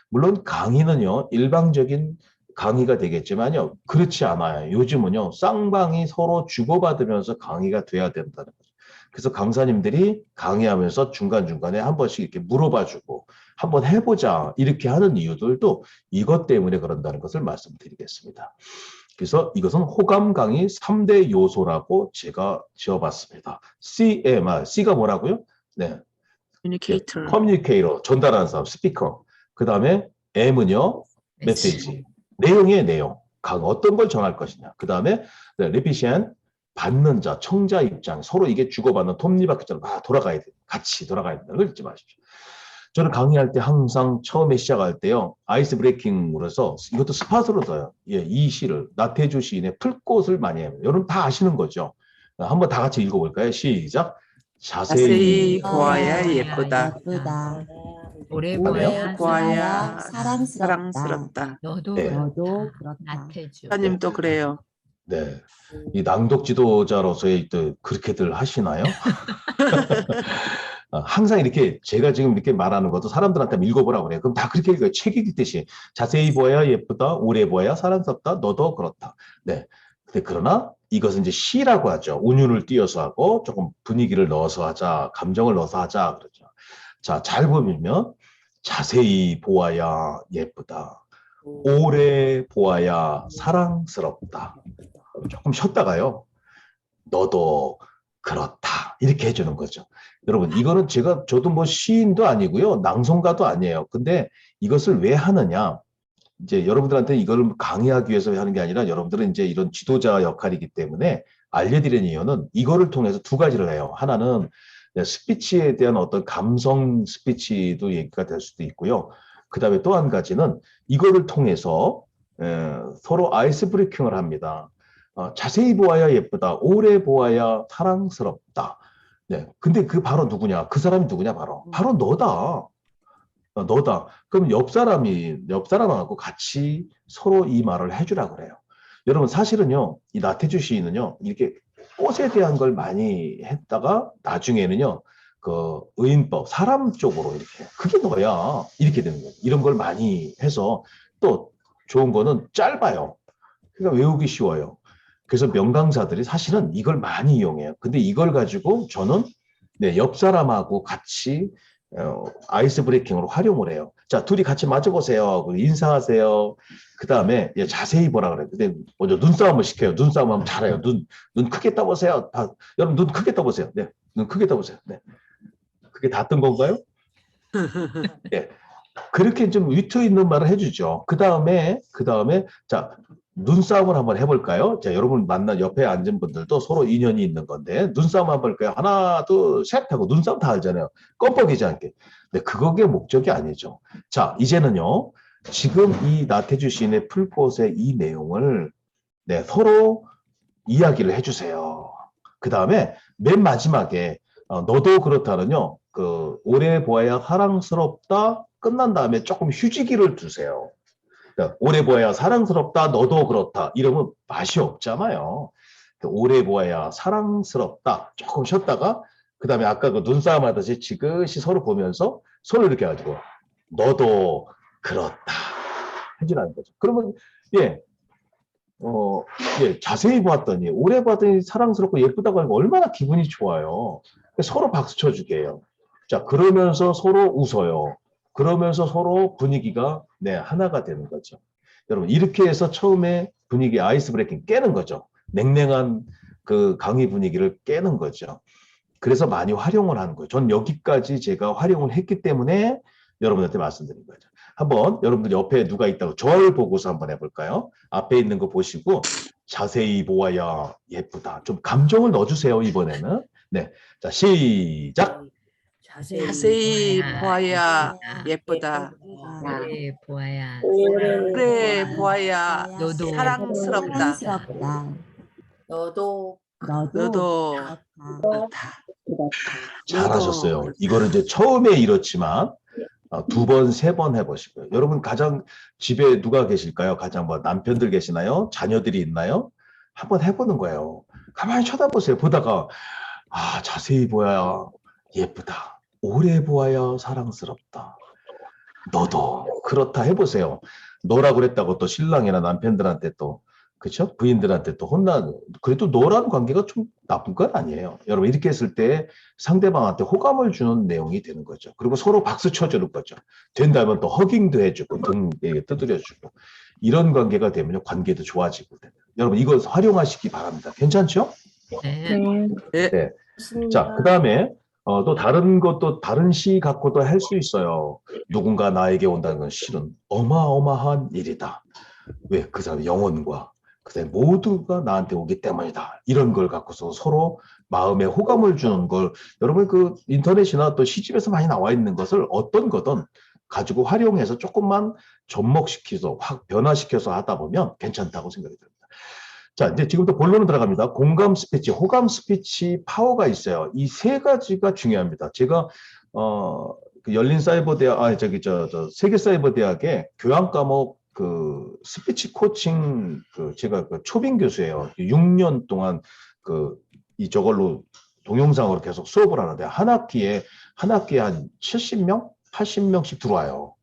물론 강의는요, 일방적인 강의가 되겠지만요, 그렇지 않아요. 요즘은요, 쌍방이 서로 주고받으면서 강의가 돼야 된다는 거죠. 그래서 강사님들이 강의하면서 중간중간에 한 번씩 이렇게 물어봐주고 한번 해보자 이렇게 하는 이유들도 이것 때문에 그런다는 것을 말씀드리겠습니다. 그래서 이것은 호감 강의 3대 요소라고 제가 지어봤습니다. CMR, C가 뭐라고요? 커뮤니케이터, 전달하는 사람, 스피커. 그 다음에 M은요, 메시지. 내용의 내용. 어떤 걸 전할 것이냐. 그 다음에 레피시엔, 받는 자, 청자 입장, 서로 이게 주고받는 톱니바퀴처럼 돌아가야 돼. 같이 돌아가야 된다는 걸 잊지 마십시오. 저는 강의할 때 항상 처음에 시작할 때요. 아이스 브레이킹으로 해서 이것도 스팟으로 써요. 이 시를 나태주 시인의 풀꽃을 많이 해요. 여러분 다 아시는 거죠. 한번 다 같이 읽어볼까요? 시작. 자세히 보아야 예쁘다. 오래 보아야 보아야 사랑스럽다. 너도 네. 그렇다. 너도 그렇다. 나태주. 사님도 그래요. 네. 이 낭독 지도자로서의 또 그렇게들 하시나요? 항상 이렇게 제가 지금 이렇게 말하는 것도 사람들한테 읽어보라고 그래요. 그럼 다 그렇게 읽어요. 책 읽듯이. 자세히 보아야 예쁘다, 오래 보아야 사랑스럽다, 너도 그렇다. 네. 근데 그러나 이것은 이제 시라고 하죠. 운율을 띄어서 하고 조금 분위기를 넣어서 하자, 감정을 넣어서 하자 그러죠. 자, 잘 보면 자세히 보아야 예쁘다. 오래 보아야 사랑스럽다. 조금 쉬었다가요. 너도 그렇다. 이렇게 해주는 거죠. 여러분, 이거는 저도 뭐 시인도 아니고요. 낭송가도 아니에요. 근데 이것을 왜 하느냐? 이제 여러분들한테 이걸 강의하기 위해서 하는 게 아니라 여러분들은 이제 이런 지도자 역할이기 때문에 알려드리는 이유는 이거를 통해서 두 가지를 해요. 하나는 스피치에 대한 어떤 감성 스피치도 얘기가 될 수도 있고요. 그 다음에 또 한 가지는 이거를 통해서 서로 아이스 브레이킹을 합니다. 자세히 보아야 예쁘다. 오래 보아야 사랑스럽다. 네. 근데 그 바로 누구냐? 그 사람이 누구냐? 바로 너다. 너다. 그럼 옆 사람하고 같이 서로 이 말을 해주라 그래요. 여러분, 사실은요, 이 나태주 시인은요, 이렇게 꽃에 대한 걸 많이 했다가 나중에는요, 그 의인법, 사람 쪽으로 이렇게, 그게 너야. 이렇게 되는 거예요. 이런 걸 많이 해서 또 좋은 거는 짧아요. 그러니까 외우기 쉬워요. 그래서 명강사들이 사실은 이걸 많이 이용해요. 근데 이걸 가지고 저는 네, 옆 사람하고 같이 아이스 브레이킹으로 활용을 해요. 자, 둘이 같이 맞아보세요. 인사하세요. 그 다음에 자세히 보라 그래요. 근데 먼저 눈싸움을 시켜요. 눈싸움 하면 잘해요. 눈 크게 떠보세요. 여러분, 눈 크게 떠보세요. 네, 눈 크게 떠보세요. 네. 그게 다 뜬 건가요? 네. 그렇게 좀 위트 있는 말을 해주죠. 그 다음에, 자, 눈싸움을 한번 해볼까요? 자, 여러분 옆에 앉은 분들도 서로 인연이 있는 건데, 눈싸움 한번 볼까요? 하나, 둘, 셋 하고 눈싸움 다 알잖아요. 껌뻑이지 않게. 근데 그게 목적이 아니죠. 자, 이제는요, 지금 이 나태주 시인의 풀꽃의 이 내용을 네, 서로 이야기를 해주세요. 그 다음에 맨 마지막에 너도 그렇다는요. 그 오래 보아야 사랑스럽다 끝난 다음에 조금 휴지기를 두세요. 그러니까 오래 보아야 사랑스럽다 너도 그렇다 이러면 맛이 없잖아요. 오래 보아야 사랑스럽다 조금 쉬었다가 그 다음에 아까 그 눈싸움 하듯이 지그시 서로 보면서 손을 이렇게 해가지고 너도 그렇다 해주라는 거죠. 그러면 예 자세히 보았더니, 오래 봤더니 사랑스럽고 예쁘다고 하니까 얼마나 기분이 좋아요. 서로 박수 쳐주게 해요. 자, 그러면서 서로 웃어요. 그러면서 서로 분위기가, 네, 하나가 되는 거죠. 여러분, 이렇게 해서 처음에 분위기 아이스 브레이킹 깨는 거죠. 냉랭한 그 강의 분위기를 깨는 거죠. 그래서 많이 활용을 하는 거예요. 전 여기까지 제가 활용을 했기 때문에 여러분한테 말씀드린 거죠. 한번 여러분들 옆에 누가 있다고 저를 보고서 한번 해볼까요? 앞에 있는 거 보시고 자세히 보아야 예쁘다. 좀 감정을 넣어주세요, 이번에는. 네. 자, 시작. 자세히 보아야 예쁘다. 오래 보아야 오래 보아야 너도 사랑스럽다. 너도 너도 그렇다. 잘하셨어요. 이거는 이제 처음에 이렇지만 두 번, 세 번 해보시고요. 여러분 가장 집에 누가 계실까요? 가장 뭐 남편들 계시나요? 자녀들이 있나요? 한번 해보는 거예요. 가만히 쳐다보세요. 보다가 자세히 보아야 예쁘다. 오래 보아야 사랑스럽다. 너도 그렇다 해보세요. 너라고 그랬다고 또 신랑이나 남편들한테 또 그렇죠? 부인들한테 또 그래도 너라는 관계가 좀 나쁜 건 아니에요. 여러분 이렇게 했을 때 상대방한테 호감을 주는 내용이 되는 거죠. 그리고 서로 박수 쳐주는 거죠. 된다면 또 허깅도 해주고 등에 두드려주고 이런 관계가 되면 관계도 좋아지고 여러분 이거 활용하시기 바랍니다. 괜찮죠? 네. 네. 자, 그 다음에 또 다른 것도 다른 시 갖고도 할 수 있어요. 누군가 나에게 온다는 건 실은 어마어마한 일이다. 왜? 그 사람 영혼과 그 사람 모두가 나한테 오기 때문이다. 이런 걸 갖고서 서로 마음에 호감을 주는 걸 여러분 그 인터넷이나 또 시집에서 많이 나와 있는 것을 어떤 거든 가지고 활용해서 조금만 접목시켜서 확 변화시켜서 하다 보면 괜찮다고 생각이 듭니다. 자, 이제 지금부터 본론으로 들어갑니다. 공감 스피치, 호감 스피치 파워가 있어요. 이 세 가지가 중요합니다. 제가 그 열린 사이버 대학, 세계 사이버 대학의 교양 과목 그 스피치 코칭 제가 그 초빙 교수예요. 6년 동안 이 저걸로 동영상으로 계속 수업을 하는데 한 학기에 한 70명, 80명씩 들어와요.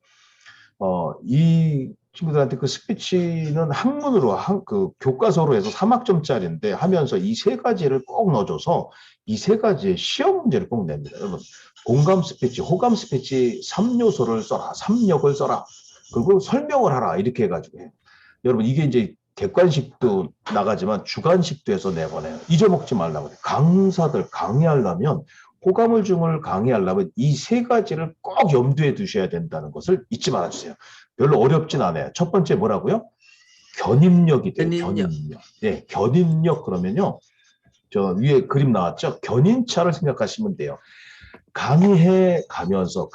이 친구들한테 그 스피치는 학문으로 그 교과서로 해서 3학점짜리인데 하면서 이 세 가지를 꼭 넣어줘서 이 세 가지의 시험 문제를 꼭 냅니다. 여러분, 공감 스피치, 호감 스피치 3요소를 써라, 3역을 써라, 그리고 설명을 하라 이렇게 해가지고 해요. 여러분, 이게 이제 객관식도 나가지만 주관식도 해서 내보내요. 잊어먹지 말라고 해요. 강사들 강의하려면 호감을중을 강의하려면 이 세 가지를 꼭 염두에 두셔야 된다는 것을 잊지 말아주세요. 별로 어렵진 않아요. 첫 번째 뭐라고요? 견인력이 돼요. 견인력. 네, 견인력 그러면요. 저 위에 그림 나왔죠? 견인차를 생각하시면 돼요. 강의하면서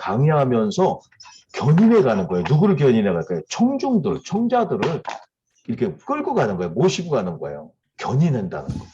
견인해 가는 거예요. 누구를 견인해 갈까요? 청자들을 이렇게 끌고 가는 거예요. 모시고 가는 거예요. 견인한다는 거.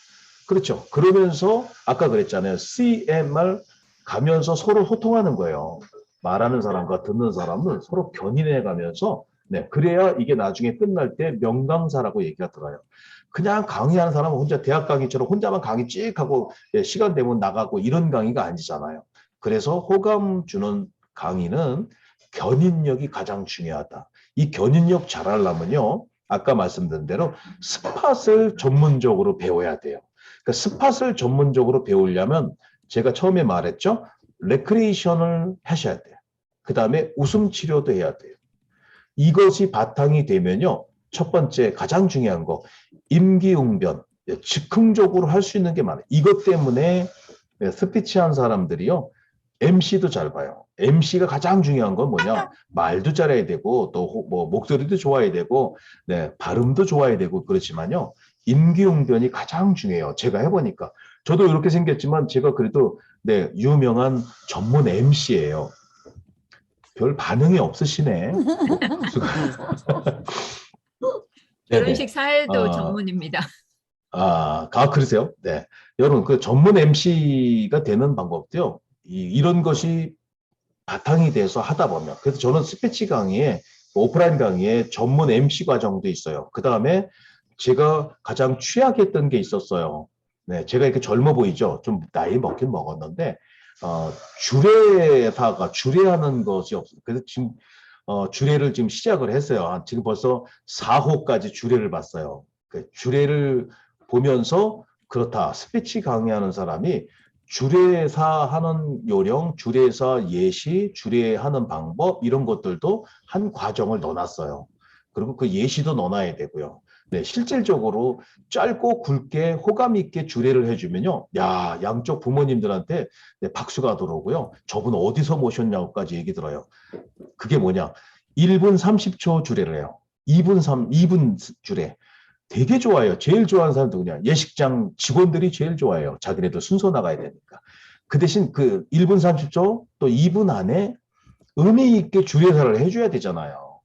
그렇죠. 그러면서 아까 그랬잖아요. CMR 가면서 서로 소통하는 거예요. 말하는 사람과 듣는 사람을 서로 견인해 가면서 네, 그래야 이게 나중에 끝날 때 명강사라고 얘기가 들어요. 그냥 강의하는 사람은 혼자 대학 강의처럼 혼자만 강의 찍 하고 시간 되면 나가고 이런 강의가 아니잖아요. 그래서 호감 주는 강의는 견인력이 가장 중요하다. 이 견인력 잘하려면요. 아까 말씀드린 대로 스팟을 전문적으로 배워야 돼요. 그러니까 스팟을 전문적으로 배우려면 제가 처음에 말했죠. 레크리에이션을 하셔야 돼요. 그 다음에 웃음 치료도 해야 돼요. 이것이 바탕이 되면요. 첫 번째 가장 중요한 거 임기응변, 즉흥적으로 할 수 있는 게 많아요. 이것 때문에 스피치한 사람들이요. MC도 잘 봐요. MC가 가장 중요한 건 뭐냐? 말도 잘해야 되고 또 뭐 목소리도 좋아야 되고 네, 발음도 좋아야 되고 그렇지만요. 임기응변이 가장 중요해요. 제가 해보니까. 저도 이렇게 생겼지만 제가 그래도 네, 유명한 전문 MC예요. 별 반응이 없으시네. 결혼식 사회도 전문입니다. 그러세요? 네. 여러분, 그 전문 MC가 되는 방법도요. 이런 것이 바탕이 돼서 하다 보면. 그래서 저는 스피치 강의에, 오프라인 강의에 전문 MC 과정도 있어요. 그 다음에 제가 가장 취약했던 게 있었어요. 네. 제가 이렇게 젊어 보이죠? 좀 나이 먹긴 먹었는데, 주례하는 것이 없어요. 그래서 지금, 주례를 지금 시작을 했어요. 지금 벌써 4호까지 주례를 봤어요. 그 주례를 보면서 그렇다. 스피치 강의하는 사람이 주례사 하는 요령, 주례사 예시, 주례하는 방법 이런 것들도 한 과정을 넣어놨어요. 그리고 그 예시도 넣어놔야 되고요. 네, 실질적으로 짧고 굵게 호감 있게 주례를 해주면요. 야, 양쪽 부모님들한테 네, 박수가 들어오고요. 저분 어디서 모셨냐고까지 얘기 들어요. 그게 뭐냐? 1분 30초 주례를 해요. 2분 주례. 되게 좋아요. 제일 좋아하는 사람 누구냐? 예식장 직원들이 제일 좋아해요. 자기네들 순서 나가야 되니까. 그 대신 그 1분 30초 또 2분 안에 의미 있게 주례사를 해줘야 되잖아요.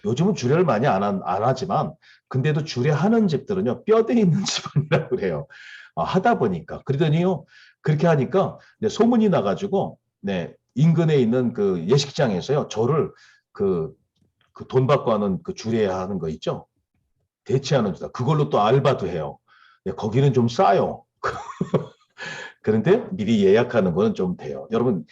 요즘은 주례를 많이 안 하지만 근데도 주례하는 집들은요. 뼈대 있는 집안이라고 그래요. 하다 보니까. 그러더니요. 그렇게 하니까 네, 소문이 나가지고 네, 인근에 있는 그 예식장에서요. 저를 돈 받고 하는 그 주례하는 거 있죠? 대체하는 주다. 그걸로 또 알바도 해요. 네, 거기는 좀 싸요. 그런데 미리 예약하는 거는 좀 돼요. 여러분,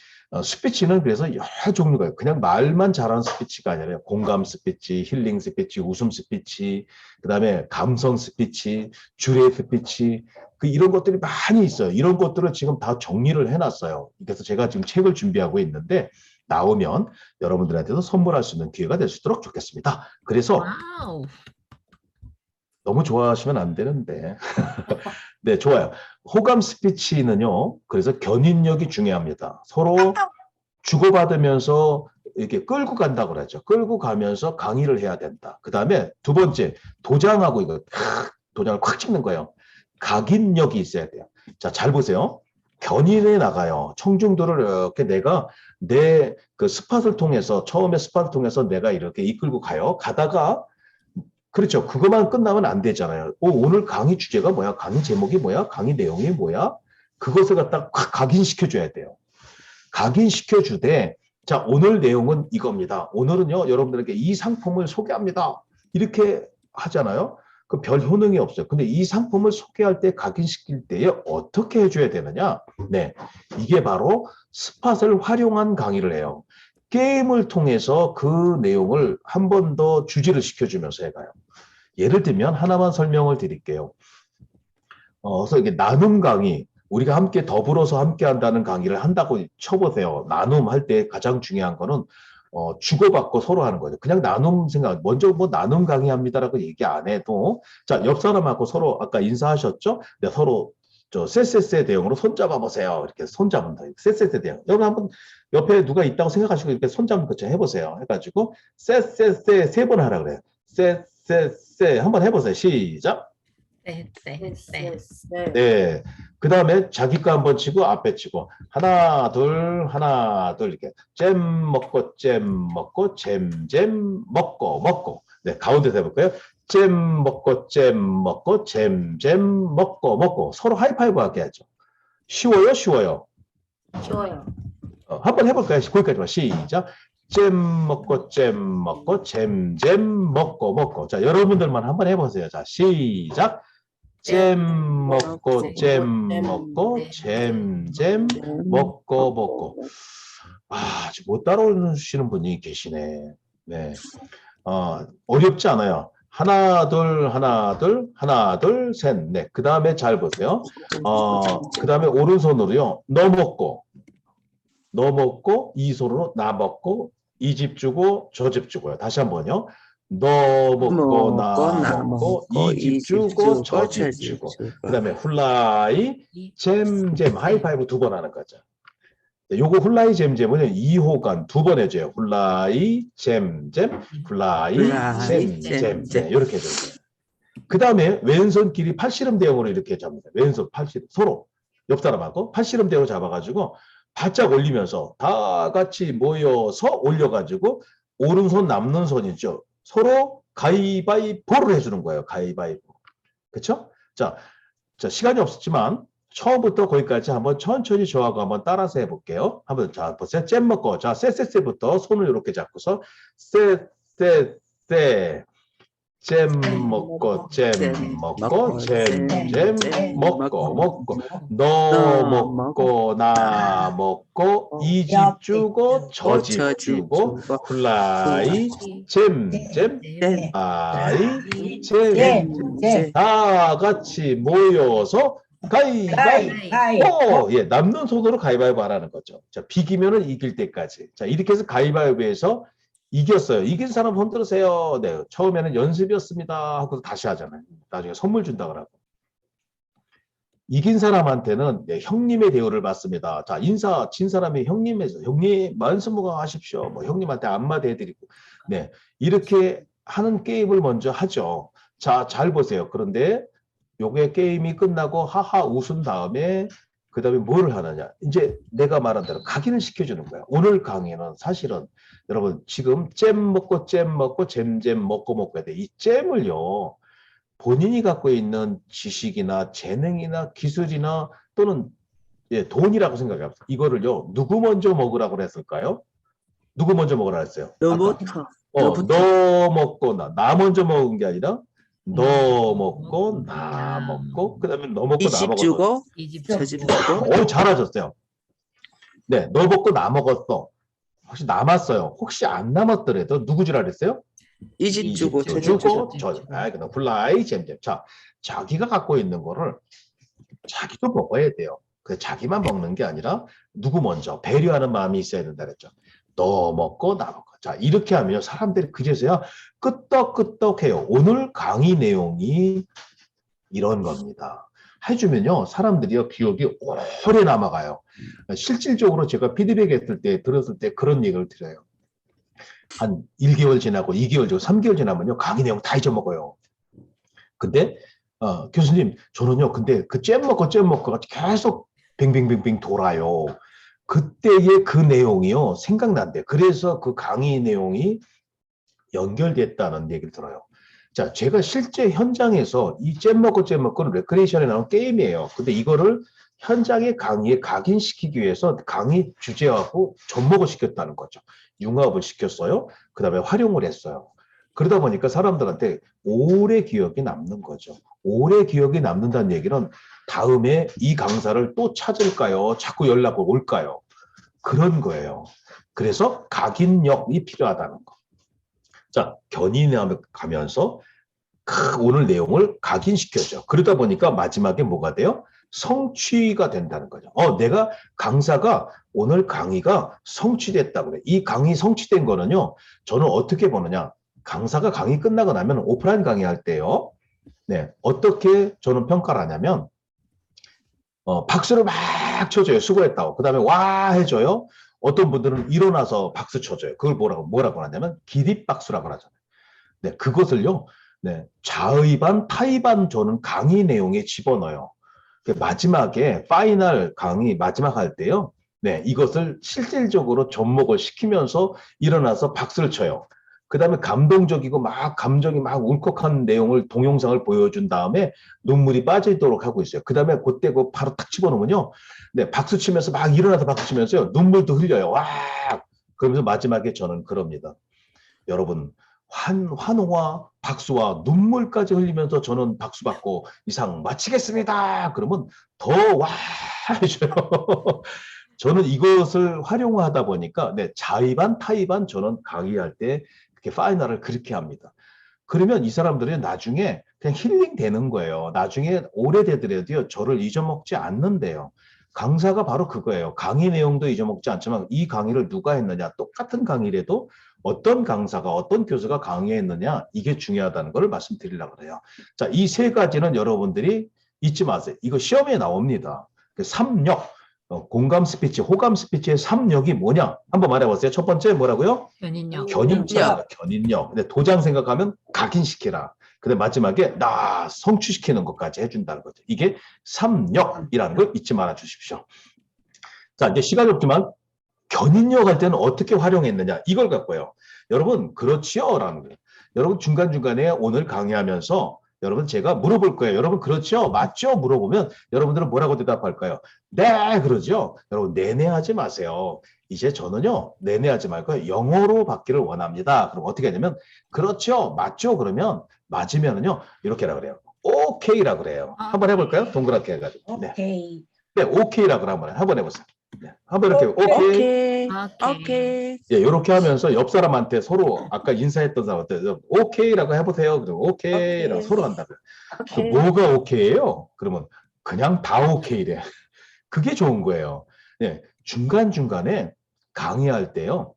스피치는 그래서 여러 종류가 있어요. 그냥 말만 잘하는 스피치가 아니라 공감 스피치, 힐링 스피치, 웃음 스피치, 그 다음에 감성 스피치, 주례 스피치, 이런 것들이 많이 있어요. 이런 것들을 지금 다 정리를 해놨어요. 그래서 제가 지금 책을 준비하고 있는데 나오면 여러분들한테도 선물할 수 있는 기회가 될 수 있도록 좋겠습니다. 그래서 와우. 너무 좋아하시면 안 되는데. 네, 좋아요. 호감 스피치는요, 그래서 견인력이 중요합니다. 서로 주고받으면서 이렇게 끌고 간다고 그러죠. 끌고 가면서 강의를 해야 된다. 그 다음에 두 번째, 도장하고 이거, 도장을 콱 찍는 거예요. 각인력이 있어야 돼요. 자, 잘 보세요. 견인해 나가요. 청중들을 이렇게 내가 내 그 스팟을 통해서, 처음에 스팟을 통해서 내가 이렇게 이끌고 가요. 가다가 그렇죠. 그것만 끝나면 안 되잖아요. 오늘 강의 주제가 뭐야? 강의 제목이 뭐야? 강의 내용이 뭐야? 그것을 갖다 각인시켜줘야 돼요. 각인시켜주되, 자, 오늘 내용은 이겁니다. 오늘은요, 여러분들에게 이 상품을 소개합니다. 이렇게 하잖아요. 그 별 효능이 없어요. 근데 이 상품을 소개할 때 각인시킬 때에 어떻게 해줘야 되느냐? 네, 이게 바로 스팟을 활용한 강의를 해요. 게임을 통해서 그 내용을 한 번 더 주지를 시켜주면서 해가요. 예를 들면 하나만 설명을 드릴게요. 그래서 이게 나눔 강의, 우리가 함께 더불어서 함께 한다는 강의를 한다고 쳐보세요. 나눔할 때 가장 중요한 거는 주고받고 서로 하는 거죠. 그냥 나눔 생각, 먼저 뭐 나눔 강의합니다라고 얘기 안 해도, 자, 옆 사람하고 서로 아까 인사하셨죠? 네, 서로 저 쎄쎄쎄 대형으로 손잡아 보세요. 이렇게 손잡은다. 쎄쎄쎄 대형. 여러분 한번 옆에 누가 있다고 생각하시고 이렇게 손잡는 것처럼 해보세요. 해가지고 쎄쎄쎄 3번 하라 그래요. 쎄쎄쎄 한번 해보세요. 시작. 네. 네. 그 다음에 자기 거 한번 치고 앞에 치고 하나 둘 이렇게 잼 먹고 잼 먹고 네, 가운데서 해볼까요? 잼 먹고 잼 먹고 서로 하이파이브 하게 하죠. 쉬워요? 쉬워요. 한번 해볼까요? 거기까지만 시작. 잼 먹고 잼 먹고 자, 여러분들만 한번 해보세요. 자, 시작. 잼 먹고 잼 먹고 아직 못 따라오시는 분이 계시네. 네. 어렵지 않아요. 하나 둘 셋 넷. 그 다음에 잘 보세요. 그 다음에 오른손으로요. 너 먹고 이 손으로 나 먹고 이 집 주고 저 집 주고요. 다시 한번요. 너 먹고 나 먹고 이 집 주고 저 집 주고 그 다음에 훌라이 잼 하이파이브 2번 하는 거죠. 요거 훌라이 잼은 2호간 2번 해줘요. 훌라이 잼 훌라이 잼 네, 이렇게 해줘요. 그 다음에 왼손끼리 팔씨름 대형으로 이렇게 잡니다. 왼손 팔씨름 서로 옆 사람하고 팔씨름 대형으로 잡아가지고 바짝 올리면서 다 같이 모여서 올려가지고 오른손 남는 손이죠. 서로 가위바위보를 해주는 거예요. 가위바위보. 그렇죠? 자, 시간이 없었지만 처음부터 거기까지 한번 천천히 저하고 한번 따라서 해볼게요. 한번 자 보세요. 잼 먹고 자 쎄쎄쎄부터 손을 이렇게 잡고서 쎄쎄쎄 잼 먹고 잼 먹고 너 먹고 나 먹고 이 집 주고 저 집 주고 훌라이 잼 아이 잼 다 같이 모여서 가위바위보 예, 남는 손으로 가위바위보 하라는 거죠. 자, 비기면은 이길 때까지. 자, 이렇게 해서 가위바위보에서 이겼어요. 이긴 사람 손 들으세요. 네, 처음에는 연습이었습니다 하고 다시 하잖아요. 나중에 선물 준다 그러고. 이긴 사람한테는 네, 형님의 대우를 받습니다. 자, 인사 진 사람이 형님에서 형님 만수무강하십시오. 뭐 형님한테 안마대 해드리고. 네, 이렇게 하는 게임을 먼저 하죠. 자, 잘 보세요. 그런데 요게 게임이 끝나고 하하 웃은 다음에 그 다음에 뭐를 하느냐. 이제 내가 말한 대로 각인을 시켜주는 거야. 오늘 강의는 사실은 여러분 지금 잼 먹고 잼 먹고 해야 돼. 이 잼을요. 본인이 갖고 있는 지식이나 재능이나 기술이나 또는 예, 돈이라고 생각해요. 이거를요. 누구 먼저 먹으라고 그랬을까요? 누구 먼저 먹으라 했어요? 너부터. 너 먹고 나 먼저 먹은 게 아니라 너 먹고 나 먹고 그 다음에 너 먹고 나 먹고 이 집 주고 저 집 주고 잘하셨어요. 네, 너 먹고 나 먹었어. 혹시 남았어요. 혹시 안 남았더라도 누구 줄 알았어요? 이 집 주고 저 집 주고 그다음 훌라이 잼잼. 자, 자기가 갖고 있는 거를 자기도 먹어야 돼요. 그 자기만 먹는 게 아니라 누구 먼저 배려하는 마음이 있어야 된다 그랬죠. 너 먹고 나 먹고. 자, 이렇게 하면 사람들이 그제서야 끄떡끄떡해요. 오늘 강의 내용이 이런 겁니다. 해주면요, 사람들이요, 기억이 오래 남아가요. 실질적으로 제가 피드백 들었을 때 그런 얘기를 드려요. 한 1개월 지나고 2개월 지나고 3개월 지나면요, 강의 내용 다 잊어먹어요. 근데, 교수님, 저는요, 근데 그 잼 먹고가 계속 뱅뱅뱅뱅 돌아요. 그때의 그 내용이요, 생각난대요. 그래서 그 강의 내용이 연결됐다는 얘기를 들어요. 자, 제가 실제 현장에서 이 잼 먹고는 레크레이션에 나온 게임이에요. 근데 이거를 현장의 강의에 각인시키기 위해서 강의 주제하고 접목을 시켰다는 거죠. 융합을 시켰어요. 그 다음에 활용을 했어요. 그러다 보니까 사람들한테 오래 기억이 남는 거죠. 오래 기억이 남는다는 얘기는 다음에 이 강사를 또 찾을까요? 자꾸 연락 올까요? 그런 거예요. 그래서 각인력이 필요하다는 거. 자, 견인에 가면서 오늘 내용을 각인시켜줘. 그러다 보니까 마지막에 뭐가 돼요? 성취가 된다는 거죠. 내가 강사가 오늘 강의가 성취됐다 그래. 이 강의 성취된 거는요, 저는 어떻게 보느냐. 강사가 강의 끝나고 나면 오프라인 강의할 때요. 네, 어떻게 저는 평가를 하냐면, 박수를 막 쳐줘요. 수고했다고. 그 다음에 와 해줘요. 어떤 분들은 일어나서 박수 쳐줘요. 그걸 뭐라고 하냐면 기립박수라고 하잖아요. 네, 그것을요. 네, 좌의반, 타의반 저는 강의 내용에 집어넣어요. 마지막에 파이널 강의 마지막 할 때요. 네, 이것을 실질적으로 접목을 시키면서 일어나서 박수를 쳐요. 그 다음에 감동적이고 막 감정이 막 울컥한 내용을 동영상을 보여준 다음에 눈물이 빠지도록 하고 있어요. 그 다음에 그때 바로 탁 집어넣으면요. 네, 박수 치면서 막 일어나서 박수 치면서요. 눈물도 흘려요. 와! 그러면서 마지막에 저는 그럽니다. 여러분, 환호와 박수와 눈물까지 흘리면서 저는 박수 받고 이상 마치겠습니다. 그러면 더 와! 해줘요. 저는 이것을 활용하다 보니까 네, 자의반, 타의반 저는 강의할 때 파이널을 그렇게 합니다. 그러면 이 사람들이 나중에 그냥 힐링 되는 거예요. 나중에 오래되더라도요, 저를 잊어먹지 않는데요. 강사가 바로 그거예요. 강의 내용도 잊어먹지 않지만 이 강의를 누가 했느냐, 똑같은 강의라도 어떤 강사가, 어떤 교수가 강의했느냐, 이게 중요하다는 걸 말씀드리려고 그래요. 자, 이 세 가지는 여러분들이 잊지 마세요. 이거 시험에 나옵니다. 3력. 공감 스피치, 호감 스피치의 3력이 뭐냐? 한번 말해보세요. 첫 번째 뭐라고요? 견인력. 견인력. 견인력. 근데 도장 생각하면 각인시키라. 근데 마지막에 나 성취시키는 것까지 해준다는 거죠. 이게 3력이라는 걸 잊지 말아 주십시오. 자, 이제 시간이 없지만 견인력 할 때는 어떻게 활용했느냐? 이걸 갖고요. 여러분, 그렇지요? 라는 거예요. 여러분, 중간중간에 오늘 강의하면서 여러분 제가 물어볼 거예요. 여러분 그렇죠? 맞죠? 물어보면 여러분들은 뭐라고 대답할까요? 네, 그러죠. 여러분 내내하지 마세요. 이제 저는요. 내내하지 말고 영어로 받기를 원합니다. 그럼 어떻게 하냐면 그렇죠? 맞죠? 그러면 맞으면은요. 이렇게라 그래요. 오케이라 그래요. 한번 해볼까요? 동그랗게 해가지고. 네, 오케이. 네 오케이라 그래 한번 해보세요. 네, 한번 이렇게 오케이. 오케이. 오케이. 오케이. 예, 이렇게 하면서 옆 사람한테 서로 아까 인사했던 사람한테 오케이라고 해보세요. 그러면 오케이라고 오케이. 서로 한다고요. 그 오케이. 뭐가 오케이예요? 그러면 그냥 다 오케이래. 그게 좋은 거예요. 예, 중간중간에 강의할 때요.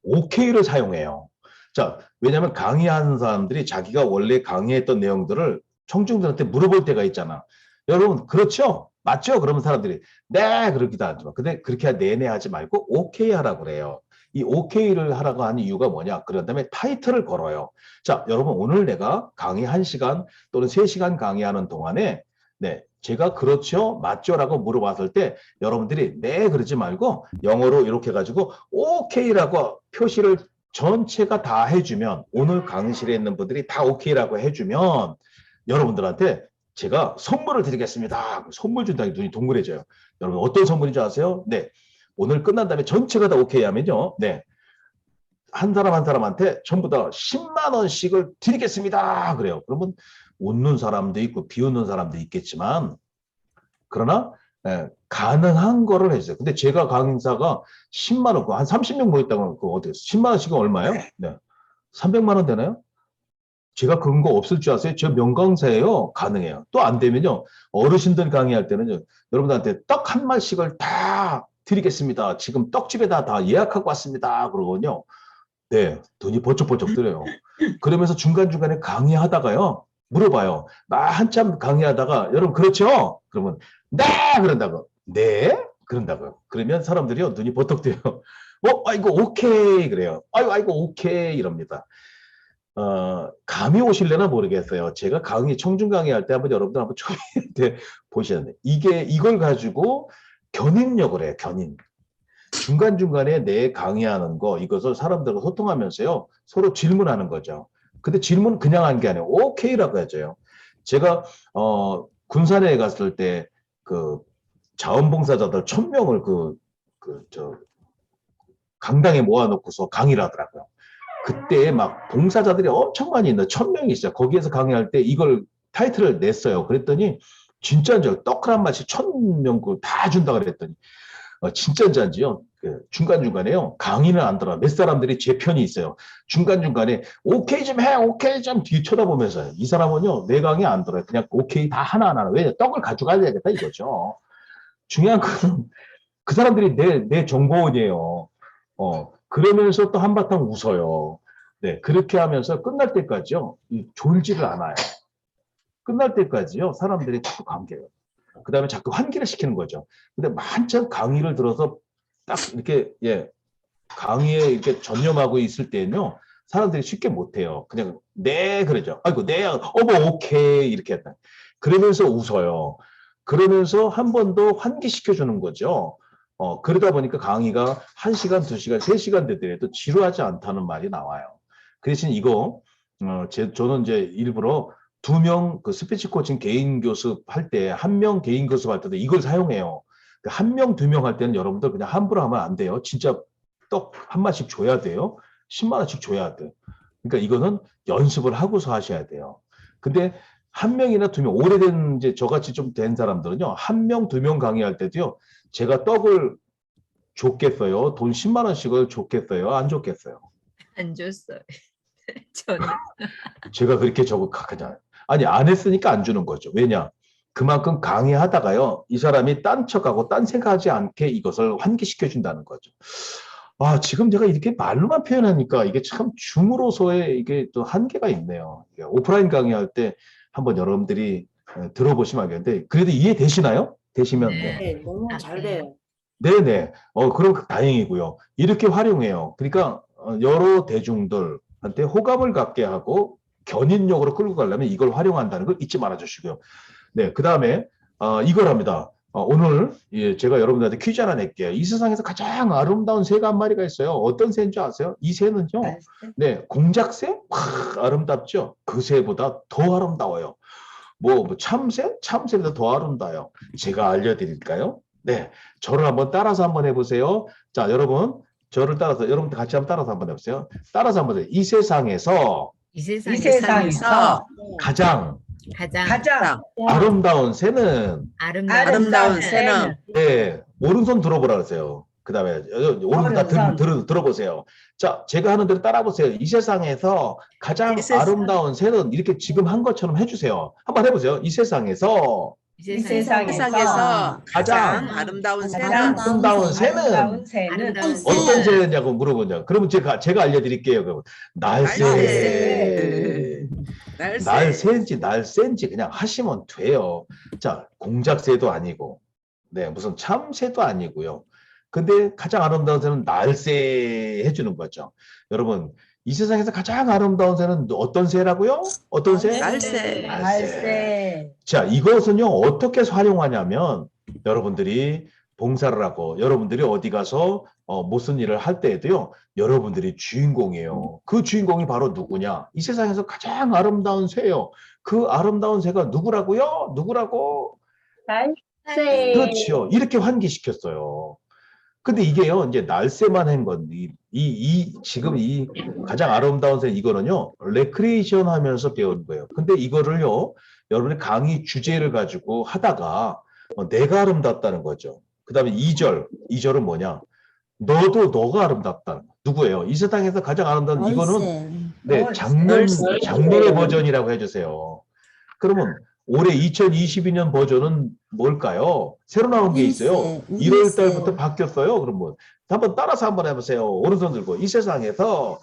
오케이를 사용해요. 자, 왜냐하면 강의하는 사람들이 자기가 원래 강의했던 내용들을 청중들한테 물어볼 때가 있잖아. 여러분 그렇죠? 맞죠? 그러면 사람들이 네 그러기도 하지만 근데 그렇게 내내 하지 말고 오케이 하라고 그래요. 이 오케이를 하라고 하는 이유가 뭐냐? 그런 다음에 타이틀을 걸어요. 자, 여러분 오늘 내가 강의 1시간 또는 3시간 강의하는 동안에 네, 제가 그렇죠? 맞죠?라고 물어봤을 때 여러분들이 네 그러지 말고 영어로 이렇게 해가지고 오케이라고 표시를 전체가 다 해주면 오늘 강의실에 있는 분들이 다 오케이라고 해주면 여러분들한테 제가 선물을 드리겠습니다. 선물 준다니 눈이 동그래져요. 여러분 어떤 선물인지 아세요? 네, 오늘 끝난 다음에 전체가 다 오케이 하면요. 네, 한 사람 한 사람한테 전부 다 10만 원씩을 드리겠습니다. 그래요. 그러면 웃는 사람도 있고 비웃는 사람도 있겠지만 그러나 가능한 거를 해주세요. 근데 제가 강사가 10만 원, 한 30명 모였다고 그 어떻게 10만 원씩은 얼마예요? 네, 300만 원 되나요? 제가 그런 거 없을 줄 아세요? 저 명강사예요. 가능해요. 또 안 되면요. 어르신들 강의할 때는요. 여러분들한테 떡 한 마씩을 다 드리겠습니다. 지금 떡집에다 다 예약하고 왔습니다. 그러거든요. 네, 돈이 번쩍번쩍 들어요. 그러면서 중간중간에 강의하다가요. 물어봐요. 막 한참 강의하다가 여러분 그렇죠? 그러면 네! 그런다고. 네? 그런다고요. 그러면 사람들이요. 눈이 버떡 뜨요. 아이고 오케이 그래요. 아이고 오케이 이럽니다. 감이 오실려나 모르겠어요. 제가 청중 강의할 때 한번 여러분들 한번 초기에 보시는데 이걸 가지고 견인력을 해요. 견인. 중간중간에 내 강의하는 거 이것을 사람들과 소통하면서요. 서로 질문하는 거죠. 근데 질문 그냥 한 게 아니에요. 오케이라고 해줘요. 제가 군산에 갔을 때 그 자원봉사자들 1000명을 강당에 모아놓고서 강의를 하더라고요. 그때 막 봉사자들이 엄청 많이 있는데 1000명이 있어요. 거기에서 강의할 때 이걸 타이틀을 냈어요. 그랬더니 진짜인 줄 떡을 한 마씩 1000명 다 준다 그랬더니 진짜인지요. 그 중간중간에요. 강의는 안 들어. 몇 사람들이 제 편이 있어요. 중간중간에 오케이 좀 해. 오케이 좀 뒤 쳐다보면서 이 사람은요. 내 강의 안 들어요. 그냥 오케이 다 하나하나. 왜냐 떡을 가져가야 되겠다 이거죠. 중요한 건 그 사람들이 내 정보원이에요. 그러면서 또 한바탕 웃어요. 네, 그렇게 하면서 끝날 때까지요. 졸지를 않아요. 끝날 때까지요. 사람들이 자꾸 감겨요. 그 다음에 자꾸 환기를 시키는 거죠. 근데 만찬 강의를 들어서 딱 이렇게, 강의에 이렇게 전념하고 있을 때는요, 사람들이 쉽게 못해요. 그냥, 네, 그러죠. 아이고, 네, 어머, 오케이, 이렇게 했다. 그러면서 웃어요. 그러면서 한 번 더 환기시켜주는 거죠. 그러다 보니까 강의가 1시간, 2시간, 3시간 되더라도 지루하지 않다는 말이 나와요. 그 대신 이거, 저는 이제 일부러 2명 그 스피치 코칭 개인 교습 할 때, 1명 개인 교습 할 때도 이걸 사용해요. 1명, 2명 할 때는 여러분들 그냥 함부로 하면 안 돼요. 진짜 떡 한 마씩 줘야 돼요. 10만 원씩 줘야 돼. 그러니까 이거는 연습을 하고서 하셔야 돼요. 근데 1명이나 2명, 오래된 이제 저같이 좀 된 사람들은요, 1명, 2명 강의할 때도요, 제가 떡을 줬겠어요? 돈 10만 원씩을 줬겠어요? 안 줬겠어요? 안 줬어요. 저는 제가 그렇게 그냥 아니 안 했으니까 안 주는 거죠. 왜냐? 그만큼 강의하다가요, 이 사람이 딴 척하고 딴 생각하지 않게 이것을 환기시켜 준다는 거죠. 지금 제가 이렇게 말로만 표현하니까 이게 참 줌으로서의 이게 또 한계가 있네요. 오프라인 강의할 때 한번 여러분들이 들어보시면 알겠는데, 그래도 이해되시나요? 되시면 네. 네, 너무 잘 돼요. 네네. 그럼 다행이고요. 이렇게 활용해요. 그러니까 여러 대중들한테 호감을 갖게 하고 견인력으로 끌고 가려면 이걸 활용한다는 걸 잊지 말아 주시고요. 네, 그 다음에 이걸 합니다. 오늘 제가 여러분들한테 퀴즈 하나 낼게요. 이 세상에서 가장 아름다운 새가 한 마리가 있어요. 어떤 새인 줄 아세요? 이 새는요. 네, 공작새? 아름답죠? 그 새보다 더 아름다워요. 뭐 참새? 참새보다 더 아름다워요. 제가 알려드릴까요? 네, 저를 한번 따라서 한번 해보세요. 자, 여러분, 저를 따라서, 여러분들 같이 한번 따라서 한번 해보세요. 따라서 한번 해보세요. 이 세상에서 이 세상에서 가장 가장 아름다운 새는, 아름다운 새는 네, 오른손 들어보라 그러세요. 그 다음에 오른손 다 들어보세요. 자, 제가 하는 대로 따라 보세요. 이 세상에서 가장 아름다운 새는 이렇게 지금 한 것처럼 해주세요. 한번 해보세요. 이 세상에서 이 세상에서 가장 아름다운 새는 아름다운 새는 어떤 새냐고 물어보냐. 그러면 제가 알려드릴게요. 그러면 날새. 날새인지 날새인지 그냥 하시면 돼요. 자, 공작새도 아니고, 네, 무슨 참새도 아니고요. 근데 가장 아름다운 새는 날새 해주는 거죠. 여러분, 이 세상에서 가장 아름다운 새는 어떤 새라고요? 어떤 새? 날새. 자, 이것은요, 어떻게 활용하냐면, 여러분들이 봉사를 하고, 여러분들이 어디 가서 무슨 일을 할 때에도요, 여러분들이 주인공이에요. 그 주인공이 바로 누구냐? 이 세상에서 가장 아름다운 새예요. 그 아름다운 새가 누구라고요? 누구라고? 날새. 그렇죠. 이렇게 환기시켰어요. 근데 이게요, 이제 날새만 한 건데, 지금 이 가장 아름다운 새, 이거는요, 레크리에이션 하면서 배운 거예요. 근데 이거를요, 여러분의 강의 주제를 가지고 하다가, 내가 아름답다는 거죠. 그 다음에 2절은 뭐냐? 너가 아름답다. 누구예요? 이 세상에서 가장 아름다운, 이거는, 네, 작년의 버전이라고 해주세요. 그러면, 올해 2022년 버전은 뭘까요? 새로 나온 게 있어요. 1월 달부터 바뀌었어요. 그러면 한번 따라서 한번 해보세요. 오른손 들고 이 세상에서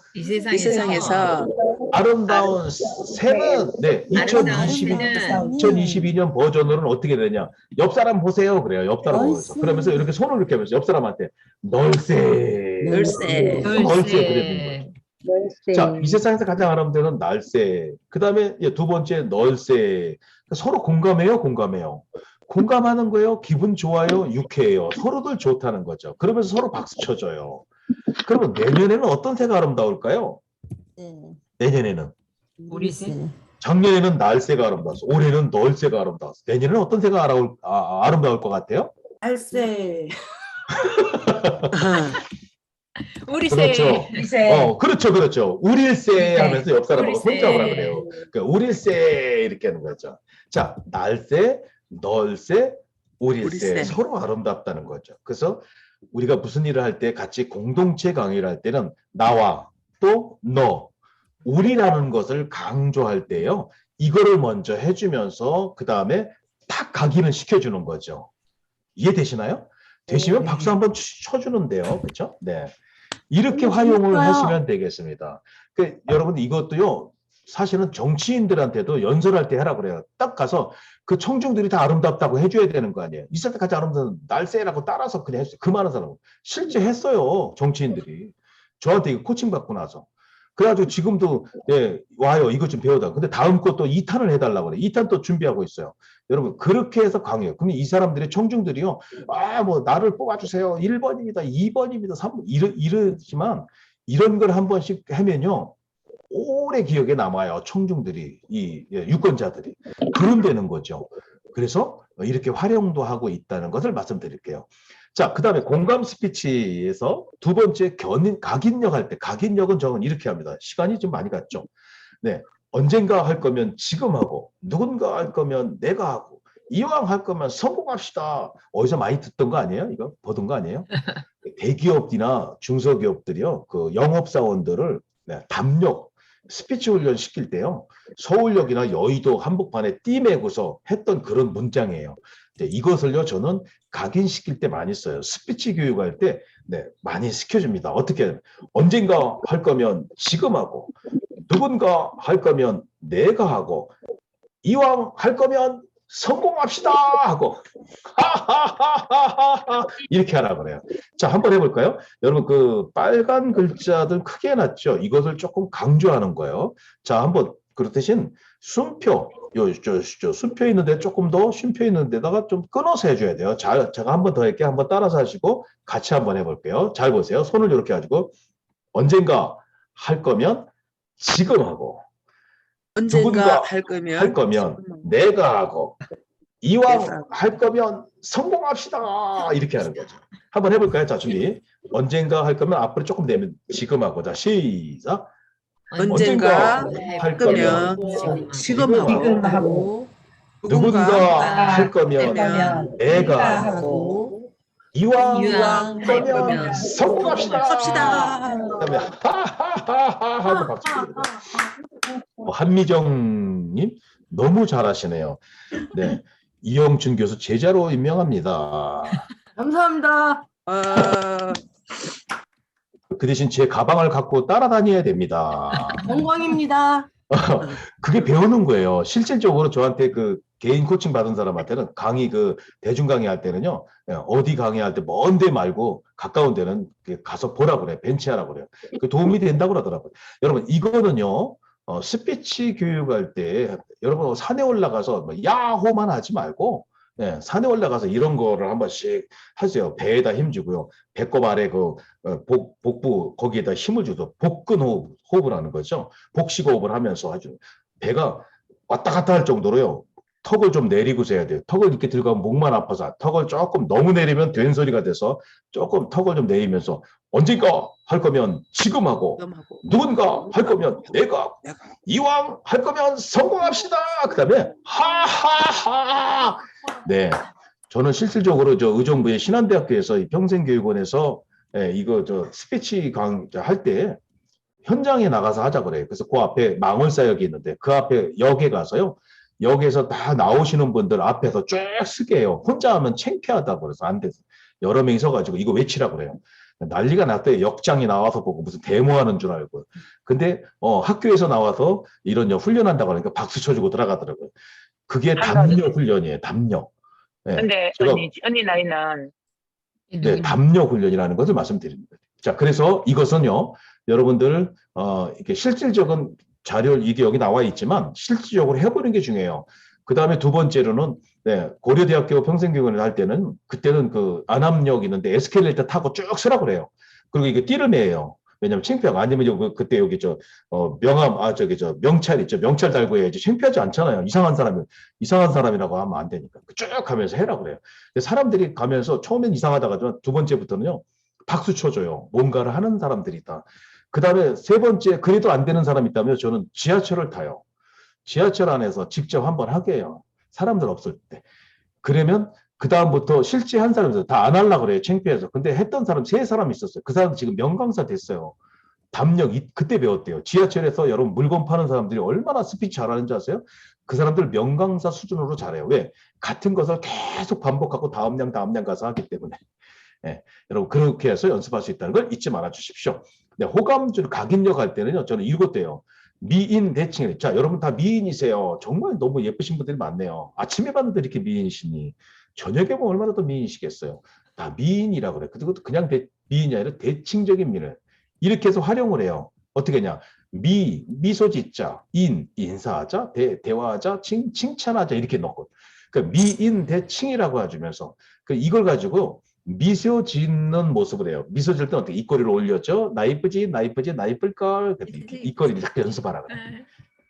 아름다운 새는 네 2022년 버전으로는 어떻게 되냐? 옆 사람 보세요. 그래요. 옆 사람 보면서 그러면서 이렇게 손을 이렇게 하면서 옆 사람한테 널새 그래. 자, 이 세상에서 가장 아름다운 날새. 그 다음에 두 번째 널새. 서로 공감해요? 공감하는 거예요? 기분 좋아요? 유쾌해요? 서로들 좋다는 거죠. 그러면서 서로 박수 쳐줘요. 그러면 내년에는 어떤 새가 아름다울까요? 내년에는? 우리 새? 작년에는 날새가 아름다웠어. 올해는 널새가 아름다웠어. 내년에는 어떤 새가 아름다울 것 같아요? 날새. 우리 세. 그렇죠. 우리세. 그렇죠. 우릴세 우릴세. 하면서 옆 사람하고 우릴세. 혼자 오라 그래요. 그러니까 우릴세 이렇게 하는 거죠. 자, 날세, 널세, 우릴세 우릴세. 서로 아름답다는 거죠. 그래서 우리가 무슨 일을 할 때 같이 공동체 강의를 할 때는 나와 또 너, 우리라는 것을 강조할 때요. 이거를 먼저 해주면서 그 다음에 딱 각인을 시켜주는 거죠. 이해되시나요? 되시면 박수 한번 쳐주는데요. 그렇죠? 네. 이렇게 활용을 하시면 되겠습니다. 여러분 이것도요. 사실은 정치인들한테도 연설할 때 하라 그래요. 딱 가서 그 청중들이 다 아름답다고 해줘야 되는 거 아니에요. 있을 때까지 아름다운 날쌔라고 따라서 그냥 했어요. 그 많은 사람은. 실제 했어요. 정치인들이. 저한테 이거 코칭 받고 나서. 그래가지고 지금도 와요. 이거 좀 배우다. 근데 다음 거 또 2탄을 해달라고 그래요. 2탄 또 준비하고 있어요. 여러분 그렇게 해서 강해요. 그럼 이 사람들의 청중들이요. 뭐 나를 뽑아주세요. 1번입니다. 2번입니다. 3번 이러지만 이런 걸 한 번씩 하면요. 오래 기억에 남아요. 청중들이 이 유권자들이 그런 되는 거죠. 그래서 이렇게 활용도 하고 있다는 것을 말씀드릴게요. 자, 그 다음에 공감 스피치에서 두 번째 각인력 할 때 각인력은 저는 이렇게 합니다. 시간이 좀 많이 갔죠. 네, 언젠가 할 거면 지금 하고 누군가 할 거면 내가 하고 이왕 할 거면 성공합시다. 어디서 많이 듣던 거 아니에요? 이거 보던 거 아니에요? 대기업이나 중소기업들이요. 그 영업사원들을 담력 스피치 훈련 시킬 때요. 서울역이나 여의도 한복판에 띠 매고서 했던 그런 문장이에요. 이것을요 저는 각인시킬 때 많이 써요. 스피치 교육할 때 많이 시켜줍니다. 어떻게 언젠가 할 거면 지금 하고 누군가 할 거면 내가 하고 이왕 할 거면 성공합시다 하고 이렇게 하라 그래요. 자, 한번 해볼까요? 여러분 그 빨간 글자들 크게 해놨죠. 이것을 조금 강조하는 거예요. 자, 한번 그 대신 숨표 숨표 있는데 조금 더 쉼표 있는 데다가 좀 끊어서 해줘야 돼요. 자, 제가 한번 더 할게요. 한번 따라서 하시고 같이 한번 해볼게요. 잘 보세요. 손을 이렇게 가지고 언젠가 할 거면 지금 하고 언젠가 누군가 할 거면 내가 하고 이왕 할 거면 성공합시다 이렇게 하는 거죠. 한번 해볼까요? 자, 준비. 언젠가 할 거면 앞으로 조금 내면 지금 하고. 자, 시작. 언젠가 할 거면 지금 하고 누군가 할 거면 그러면 내가 하고 이왕 이왕 할 거면 거면 성공합시다. 합시다. 그다음에 하하하하 하고 박수 치고. 한미정님 너무 잘하시네요. 네, 이영춘 교수 제자로 임명합니다. 감사합니다. 그 대신 제 가방을 갖고 따라다녀야 됩니다. 영광입니다. 그게 배우는 거예요. 실질적으로 저한테 그 개인 코칭 받은 사람한테는 강의 그 대중 강의 할 때는요. 어디 강의할 때 먼 데 말고 가까운 데는 가서 보라 그래. 벤치하라 그래요. 그 도움이 된다고 그러더라고요. 여러분 이거는요. 스피치 교육할 때 여러분 산에 올라가서 뭐 야호만 하지 말고 산에 올라가서 이런 거를 한 번씩 하세요. 배에다 힘주고요. 배꼽 아래 그 복부 거기에다 힘을 주도 복근 호흡을 하는 거죠. 복식 호흡을 하면서 아주 배가 왔다 갔다 할 정도로요. 턱을 좀 내리고서 해야 돼요. 턱을 이렇게 들고 가면 목만 아파서 턱을 조금 너무 내리면 된 소리가 돼서 조금 턱을 좀 내리면서 언젠가 할 거면 지금 하고 누군가 할 거면 내가 이왕 할 거면 성공합시다. 그다음에 하하하. 네, 저는 실질적으로 저 의정부의 신한대학교에서 평생교육원에서 이거 저 스피치 할 때 현장에 나가서 하자 그래요. 그래서 그 앞에 망월사역이 있는데 그 앞에 역에 가서요. 역에서 다 나오시는 분들 앞에서 쭉 쓰게 해요. 혼자 하면 창피하다고 그래서 안 돼서 여러 명이 서가지고 이거 외치라 그래요. 난리가 났대요. 역장이 나와서 보고 무슨 데모하는 줄 알고. 근데 학교에서 나와서 이런 훈련한다고 하니까 박수 쳐주고 들어가더라고요. 그게 담력 훈련이에요. 담력. 근데 언니 나이는 네, 담력 훈련이라는 것을 말씀드립니다. 자, 그래서 이것은요, 여러분들 이렇게 실질적인 자료 이게 여기 나와 있지만 실질적으로 해보는 게 중요해요. 그 다음에 두 번째로는 고려대학교 평생교육원을 할 때는 그때는 그 안압력 있는데 에스컬레이터 타고 쭉 쓰라고 그래요. 그리고 이게 띠를 매요. 왜냐면 창피하고 아니면 그때 여기 명찰 있죠. 명찰 달고 해야지 창피하지 않잖아요. 이상한 사람이라고 하면 안 되니까 쭉 하면서 해라 그래요. 사람들이 가면서 처음엔 이상하다가 두 번째부터는요. 박수 쳐줘요. 뭔가를 하는 사람들이다. 그 다음에 세 번째, 그래도 안 되는 사람이 있다면 저는 지하철을 타요. 지하철 안에서 직접 한번 하게 해요. 사람들 없을 때. 그러면 그 다음부터 실제 한 사람에서 다 안 하려고 그래요. 창피해서. 근데 했던 사람 세 사람 있었어요. 그 사람 지금 명강사 됐어요. 담력, 그때 배웠대요. 지하철에서 여러분 물건 파는 사람들이 얼마나 스피치 잘하는지 아세요? 그 사람들 명강사 수준으로 잘해요. 왜? 같은 것을 계속 반복하고 다음 양 가서 하기 때문에. 예, 여러분 그렇게 해서 연습할 수 있다는 걸 잊지 말아 주십시오. 네, 호감줄 각인력 할 때는요. 저는 읽었대요. 미인 대칭. 자, 여러분 다 미인이세요. 정말 너무 예쁘신 분들이 많네요. 아침에 봤는데 이렇게 미인이시니 저녁에 보면 얼마나 더 미인이시겠어요. 다 미인이라고 그래. 그것도 그냥 미인이 아니라 대칭적인 미를 이렇게 해서 활용을 해요. 어떻게 하냐? 미소 짓자, 인사하자, 대화하자, 칭찬하자 이렇게 넣고. 그 미인 대칭이라고 해주면서 이걸 가지고 미소 짓는 모습을 해요. 미소 짓을 때 어떻게 입꼬리를 올렸죠? 나 이쁘지, 나 이쁘지, 나 이쁠걸. 입꼬리를 딱 연습하라 그래.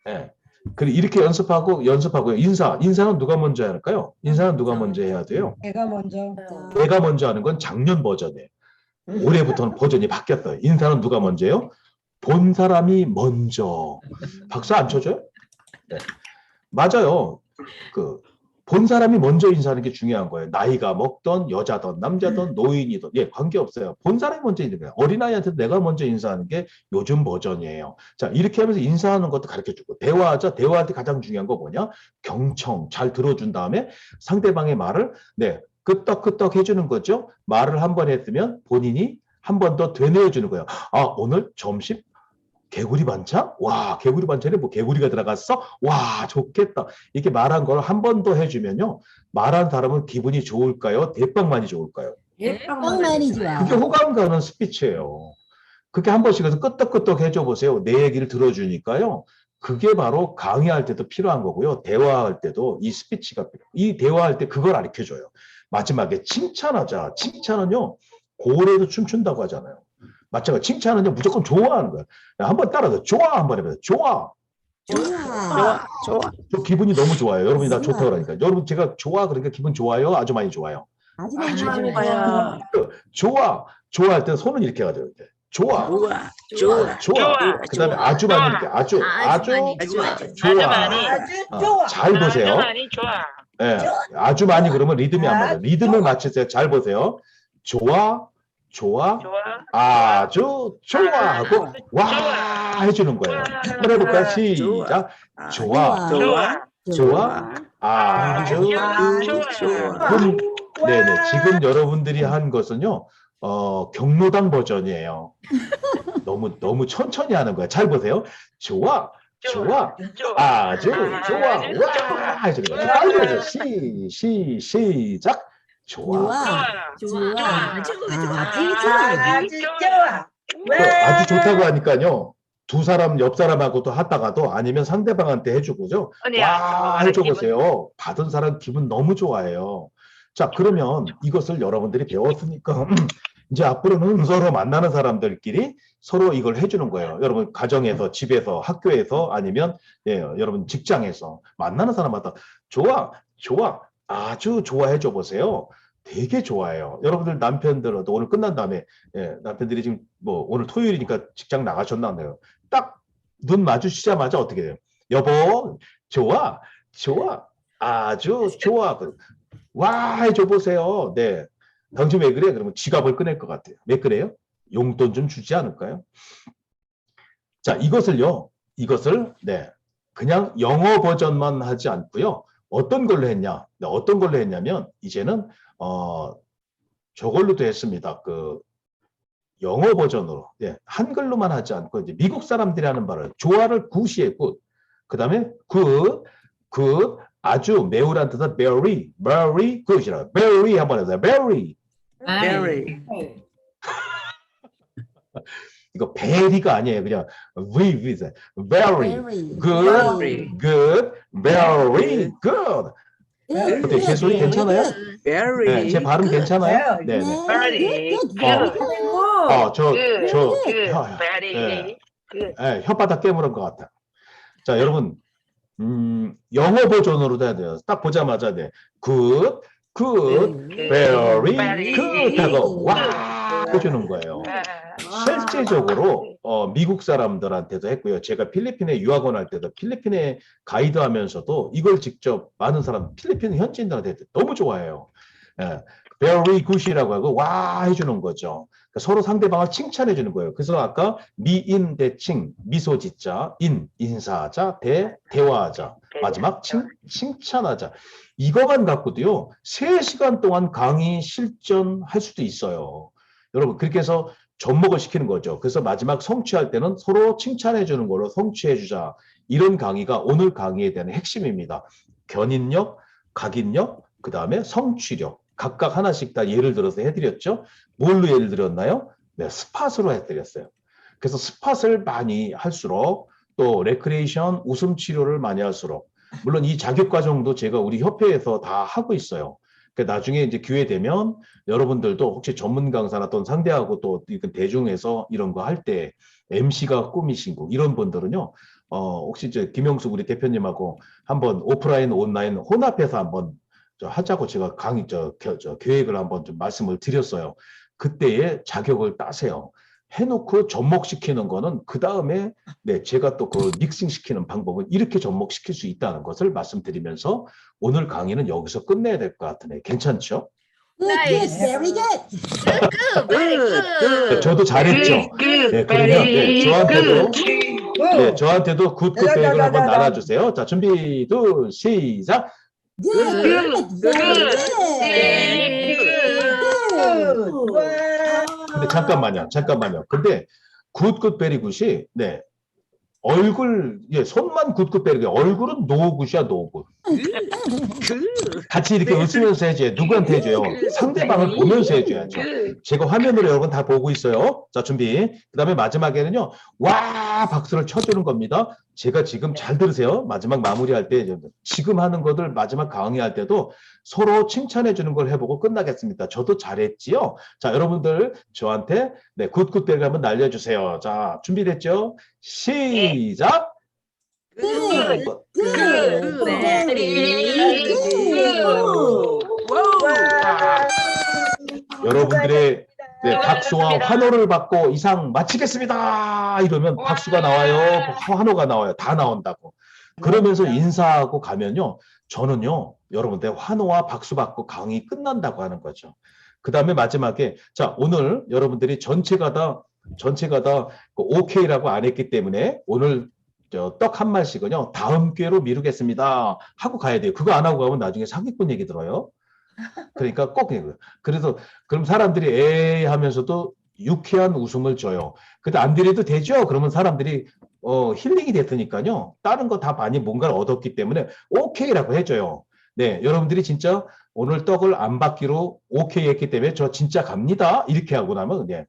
예. 그리고 이렇게 연습하고요. 인사는 누가 먼저 해야 할까요? 인사는 누가 먼저 해야 돼요? 내가 먼저. 내가 먼저 하는 건 작년 버전이에요. 올해부터는 버전이 바뀌었어요. 인사는 누가 먼저예요? 본 사람이 먼저. 박수 안 쳐줘요? 네. 맞아요. 본 사람이 먼저 인사하는 게 중요한 거예요. 나이가 먹던 여자든 남자든 노인이든 예, 관계없어요. 본 사람이 먼저 인사해요. 거예요. 어린아이한테 내가 먼저 인사하는 게 요즘 버전이에요. 자, 이렇게 하면서 인사하는 것도 가르쳐주고 대화하자. 대화할 때 가장 중요한 거 뭐냐? 경청, 잘 들어준 다음에 상대방의 말을 네, 끄떡끄떡 해주는 거죠. 말을 한 번 했으면 본인이 한 번 더 되뇌어주는 거예요. 아, 오늘 점심 개구리 반찬? 와, 개구리 반찬에 뭐 개구리가 들어갔어? 와, 좋겠다. 이렇게 말한 걸 한 번 더 해주면요. 말한 사람은 기분이 좋을까요? 대빵 많이 좋을까요? 빵만이 좋아. 그게 호감 가는 스피치예요. 그렇게 한 번씩 해서 끄떡끄떡 해줘 보세요. 내 얘기를 들어주니까요. 그게 바로 강의할 때도 필요한 거고요. 대화할 때도 이 스피치가 필요해요. 이 대화할 때 그걸 가르쳐줘요. 마지막에 칭찬하자. 칭찬은요. 고래도 춤춘다고 하잖아요. 마찬가지 칭찬은요 무조건 좋아하는 거예요. 한번 따라서 좋아 한번 해봐요. 좋아. 좋아. 저 기분이 너무 좋아요. 여러분이 나 좋다고 그러니까. 여러분 제가 좋아 그러니까 기분 좋아요? 아주 많이 좋아요? 아주 좋아요. 좋아. 좋아할 때 손은 이렇게 가져요. 좋아. 좋아. 그 다음에 아주 많이 이렇게 아주 좋아. 잘 보세요. 아주 많이 좋아. 예, 아주 많이 그러면 리듬이 안 맞아요. 리듬을 맞추세요. 잘 보세요. 좋아. 아주 좋아하고 와 해주는 거예요. 한번 해볼까요? 시작. 좋아. 아주 좋아. 네네. 지금 여러분들이 한 것은요. 경로당 버전이에요. 너무 천천히 하는 거야. 잘 보세요. 좋아. 아주 좋아. 와 해주는 거예요. 빨리 해줘. 시작. 좋아. 아주 좋다고 하니까요. 두 사람 옆 사람하고도 하다가도 아니면 상대방한테 해주고죠. 와 해줘보세요. 받은 사람 기분 너무 좋아해요. 자 그러면 이것을 여러분들이 배웠으니까 이제 앞으로는 서로 만나는 사람들끼리 서로 이걸 해주는 거예요. 여러분 가정에서, 집에서, 학교에서 아니면 예, 여러분 직장에서 만나는 사람마다 좋아. 아주 좋아해줘 보세요. 되게 좋아해요. 여러분들 남편들도 오늘 끝난 다음에 예, 남편들이 지금 뭐 오늘 토요일이니까 직장 나가셨나요? 딱 눈 마주치자마자 어떻게 돼요? 여보 좋아 아주 좋아 와 해줘 보세요. 네, 당신 왜 그래? 그러면 지갑을 꺼낼 것 같아요. 왜 그래요? 용돈 좀 주지 않을까요? 자 이것을 네 그냥 영어 버전만 하지 않고요. 어떤 걸로 했냐면 이제는 저걸로도 했습니다. 영어 버전으로 예, 한글로만 하지 않고 이제 미국 사람들이 하는 말을 좋아를 굿이에요. 굿. 그다음에 굿 아주 매우란 뜻은 very good이라고. very 한번 해서 very. 이거 very가 아니에요. 그냥 very good, very good. 어때? 제 소리 괜찮아요? 네, 제 발음 괜찮아요? 네. Very good. 혓바닥 깨물은 것 같아. 자, 여러분, 영어 버전으로 해야 돼요. 딱 보자마자 good, very good 하고 와 해주는 거예요. 실제적으로 미국 사람들한테도 했고요. 제가 필리핀에 유학원 할 때도 필리핀에 가이드하면서도 이걸 직접 많은 사람 필리핀 현지인들한테 너무 좋아해요. 예, very good이라고 하고 와 해주는 거죠. 그러니까 서로 상대방을 칭찬해 주는 거예요. 그래서 아까 미인 대칭 미소 짓자 인사하자 대화하자 마지막 칭찬하자 이거만 갖고도요 3시간 동안 강의 실전할 수도 있어요. 여러분 그렇게 해서 접목을 시키는 거죠. 그래서 마지막 성취할 때는 서로 칭찬해 주는 걸로 성취해 주자. 이런 강의가 오늘 강의에 대한 핵심입니다. 견인력, 각인력, 그 다음에 성취력. 각각 하나씩 다 예를 들어서 해드렸죠. 뭘로 예를 들었나요? 네, 스팟으로 해드렸어요. 그래서 스팟을 많이 할수록 또 레크레이션, 웃음 치료를 많이 할수록 물론 이 자격 과정도 제가 우리 협회에서 다 하고 있어요. 나중에 이제 기회 되면 여러분들도 혹시 전문 강사나 또는 상대하고 또 대중에서 이런 거 할 때 MC가 꿈이시고 이런 분들은요, 혹시 이제 김영숙 우리 대표님하고 한번 오프라인, 온라인 혼합해서 한번 하자고 제가 강의, 계획을 한번 좀 말씀을 드렸어요. 그때의 자격을 따세요. 해놓고 접목시키는 거는 그 다음에 네, 제가 또 그 믹싱시키는 방법은 이렇게 접목시킬 수 있다는 것을 말씀드리면서 오늘 강의는 여기서 끝내야 될 것 같으네. 괜찮죠? Good, very good. 저도 잘했죠. 네, 그러면 네, 저한테도 굿굿백을 한번 나눠주세요. 자, 준비, 둘, 시작. Good, very good. 근데 잠깐만요. 근데 굿굿베리 굿이 네 얼굴 손만 굿굿베리 얼굴은 노굿이야 노굿. 같이 이렇게 웃으면서 해줘요. 누구한테 해줘요? 상대방을 보면서 해줘야죠. 제가 화면으로 여러분 다 보고 있어요. 자 준비. 그 다음에 마지막에는요. 와 박수를 쳐주는 겁니다. 제가 지금 잘 들으세요. 마지막 마무리할 때 지금 하는 것들 마지막 강의할 때도 서로 칭찬해 주는 걸 해보고 끝나겠습니다. 저도 잘했지요. 자 여러분들 저한테 네 굿굿벨 한번 날려주세요. 자 준비됐죠? 시작. Good, good, very good. 여러분들의 네, 박수와 환호를 받고 이상 마치겠습니다. 이러면 박수가 나와요. 환호가 나와요. 다 나온다고. 그러면서 인사하고 가면요. 저는요. 여러분들 환호와 박수 받고 강의 끝난다고 하는 거죠. 그 다음에 마지막에 자 오늘 여러분들이 전체가 다 OK라고 안 했기 때문에 오늘 떡 한 말씩은요. 다음 기회로 미루겠습니다. 하고 가야 돼요. 그거 안 하고 가면 나중에 사기꾼 얘기 들어요. 그러니까 꼭 그래서 그럼 사람들이 에이 하면서도 유쾌한 웃음을 줘요. 근데 안 드려도 되죠? 그러면 사람들이 힐링이 됐으니까요. 다른 거 다 많이 뭔가를 얻었기 때문에 오케이라고 해줘요. 네, 여러분들이 진짜 오늘 떡을 안 받기로 오케이 했기 때문에 저 진짜 갑니다. 이렇게 하고 나면 그냥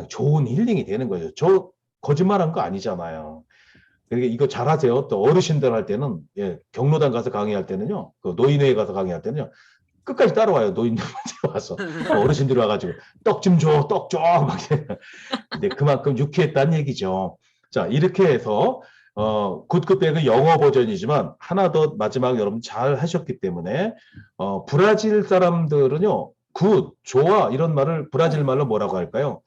좋은 힐링이 되는 거죠. 저 거짓말한 거 아니잖아요. 그러니까 이거 잘하세요. 또 어르신들 할 때는 경로당 가서 강의할 때는요. 그 노인회에 가서 강의할 때는요. 끝까지 따라와요. 노인들한테 와서 어르신들이 와가지고 떡 좀 줘, 떡 줘. 막 근데 그만큼 유쾌했다는 얘기죠. 자 이렇게 해서 굿굿백은 영어 버전이지만 하나 더 마지막 여러분 잘 하셨기 때문에 브라질 사람들은요 굿, 좋아 이런 말을 브라질 말로 뭐라고 할까요?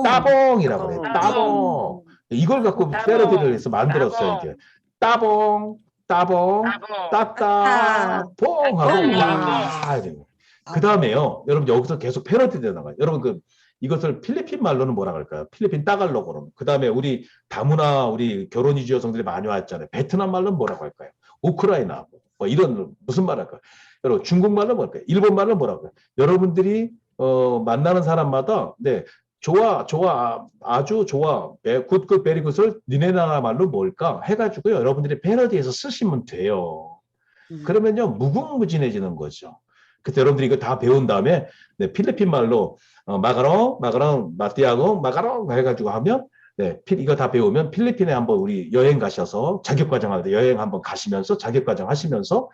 따봉이라고 그래요. 따봉. 이걸 갖고 패러디를 해서 만들었어요. 이게 따봉. 따봉, 따따, 봉 하고 와. 그 다음에요. 여러분 여기서 계속 패러디 되 나가요. 여러분 이것을 필리핀 말로는 뭐라 할까요? 필리핀 따갈로그로. 그 다음에 우리 다문화 우리 결혼 이주 여성들이 많이 왔잖아요. 베트남 말로는 뭐라고 할까요? 우크라이나 뭐 이런 무슨 말 할까요? 여러분 중국 말로 뭐랄까요? 일본 말로 뭐라고 할까요? 여러분들이 만나는 사람마다 네. 좋아, 아주 좋아, 굿굿 베리굿을 니네 나라 말로 뭘까 해가지고요. 여러분들이 패러디해서 쓰시면 돼요. 그러면요 무궁무진해지는 거죠. 그래서 여러분들이 이거 다 배운 다음에 네, 필리핀 말로 마가롱, 마띠아고, 마가롱 해가지고 하면 네, 이거 다 배우면 필리핀에 한번 우리 여행 가셔서 자격과정 할 때 여행 한번 가시면서 자격과정 하시면서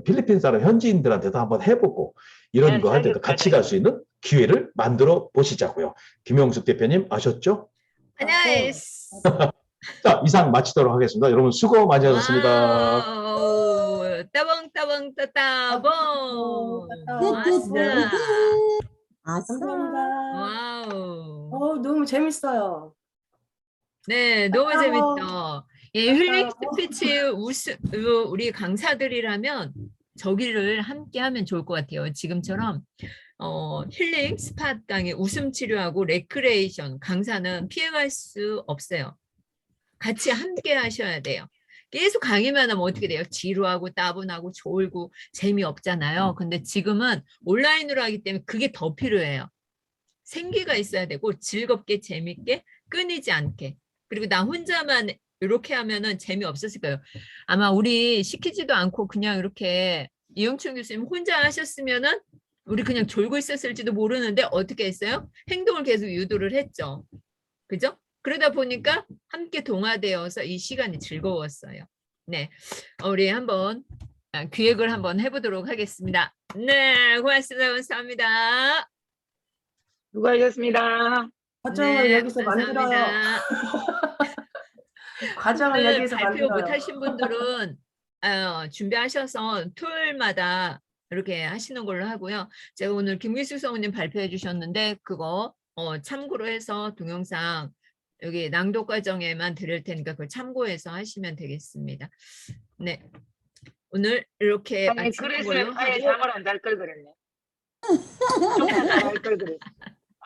필리핀 사람 현지인들한테도 한번 해보고 이런 거 할 때도 같이 갈 수 있는 기회를 만들어 보시자고요. 김영숙 대표님 아셨죠? 안녕하세요. 자 이상 마치도록 하겠습니다. 여러분 수고 많이 하셨습니다. 따봉 따봉 따따봉. Good, good, very good. 감사합니다. 와우. 너무 재밌어요. 네, 너무 아까워. 재밌죠. 예, 힐링 스피치 우리 강사들이라면 저기를 함께 하면 좋을 것 같아요. 지금처럼 힐링 스팟 강의 웃음 치료하고 레크레이션 강사는 피해갈 수 없어요. 같이 함께 하셔야 돼요. 계속 강의만 하면 어떻게 돼요? 지루하고 따분하고 졸고 재미없잖아요. 근데 지금은 온라인으로 하기 때문에 그게 더 필요해요. 생기가 있어야 되고 즐겁게 재밌게 끊이지 않게. 그리고 나 혼자만 이렇게 하면은 재미없었을 거예요. 아마 우리 시키지도 않고 그냥 이렇게 이영춘 교수님 혼자 하셨으면은 우리 그냥 졸고 있었을지도 모르는데 어떻게 했어요? 행동을 계속 유도를 했죠. 그죠? 그러다 보니까 함께 동화되어서 이 시간이 즐거웠어요. 네, 우리 한번 기획을 한번 해보도록 하겠습니다. 네, 고맙습니다. 감사합니다. 수고하셨습니다. 과정을 여기서 만들어요. 감사합니다. 과정을 오늘 여기서 발표 만들어요. 못하신 분들은 준비하셔서 토요일마다 이렇게 하시는 걸로 하고요. 제가 오늘 김기숙 성우님 발표해 주셨는데 그거 참고로 해서 동영상 여기 낭독 과정에만 드릴 테니까 그걸 참고해서 하시면 되겠습니다. 네, 오늘 이렇게 아니, 마치는 걸로 그랬으면 아예 하고 잠을 안 잘 걸 그랬네. 잘걸 그랬.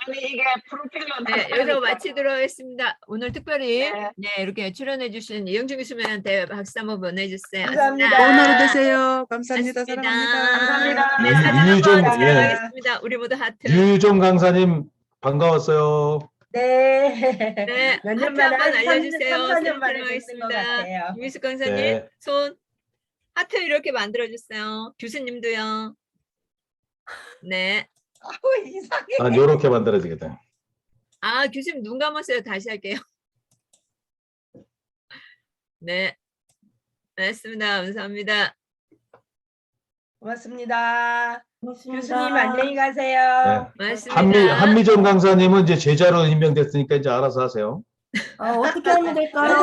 아니, 이게 프로필로 네, 여기서 마치도록 하겠습니다. 오늘 특별히 네. 네, 이렇게 출연해 주신 이영준 교수님한테 박수 한번 보내주세요. 감사합니다. 좋은 하루 되세요. 감사합니다. 고맙습니다. 사랑합니다. 감사합니다. 네, 사진 유유정, 한번 예. 촬영하겠습니다. 우리 모두 하트. 유유정 강사님 반가웠어요. 네. 네, 몇 하트 년 만에 한번 한 알려주세요. 3, 4년 만에 뵙는 것 촬영하겠습니다. 같아요. 김희숙 강사님, 네. 손 하트 이렇게 만들어주세요. 교수님도요. 네. 이상해. 난 요렇게 만들어지겠다. 아, 교수님 눈 감았어요. 다시 할게요. 네. 알겠습니다. 감사합니다. 고맙습니다. 고맙습니다. 교수님 안녕히 가세요. 네. 고맙습니다. 한미정 강사님은 이제 제자로 임명됐으니까 이제 알아서 하세요. 어떻게 하면 될까요?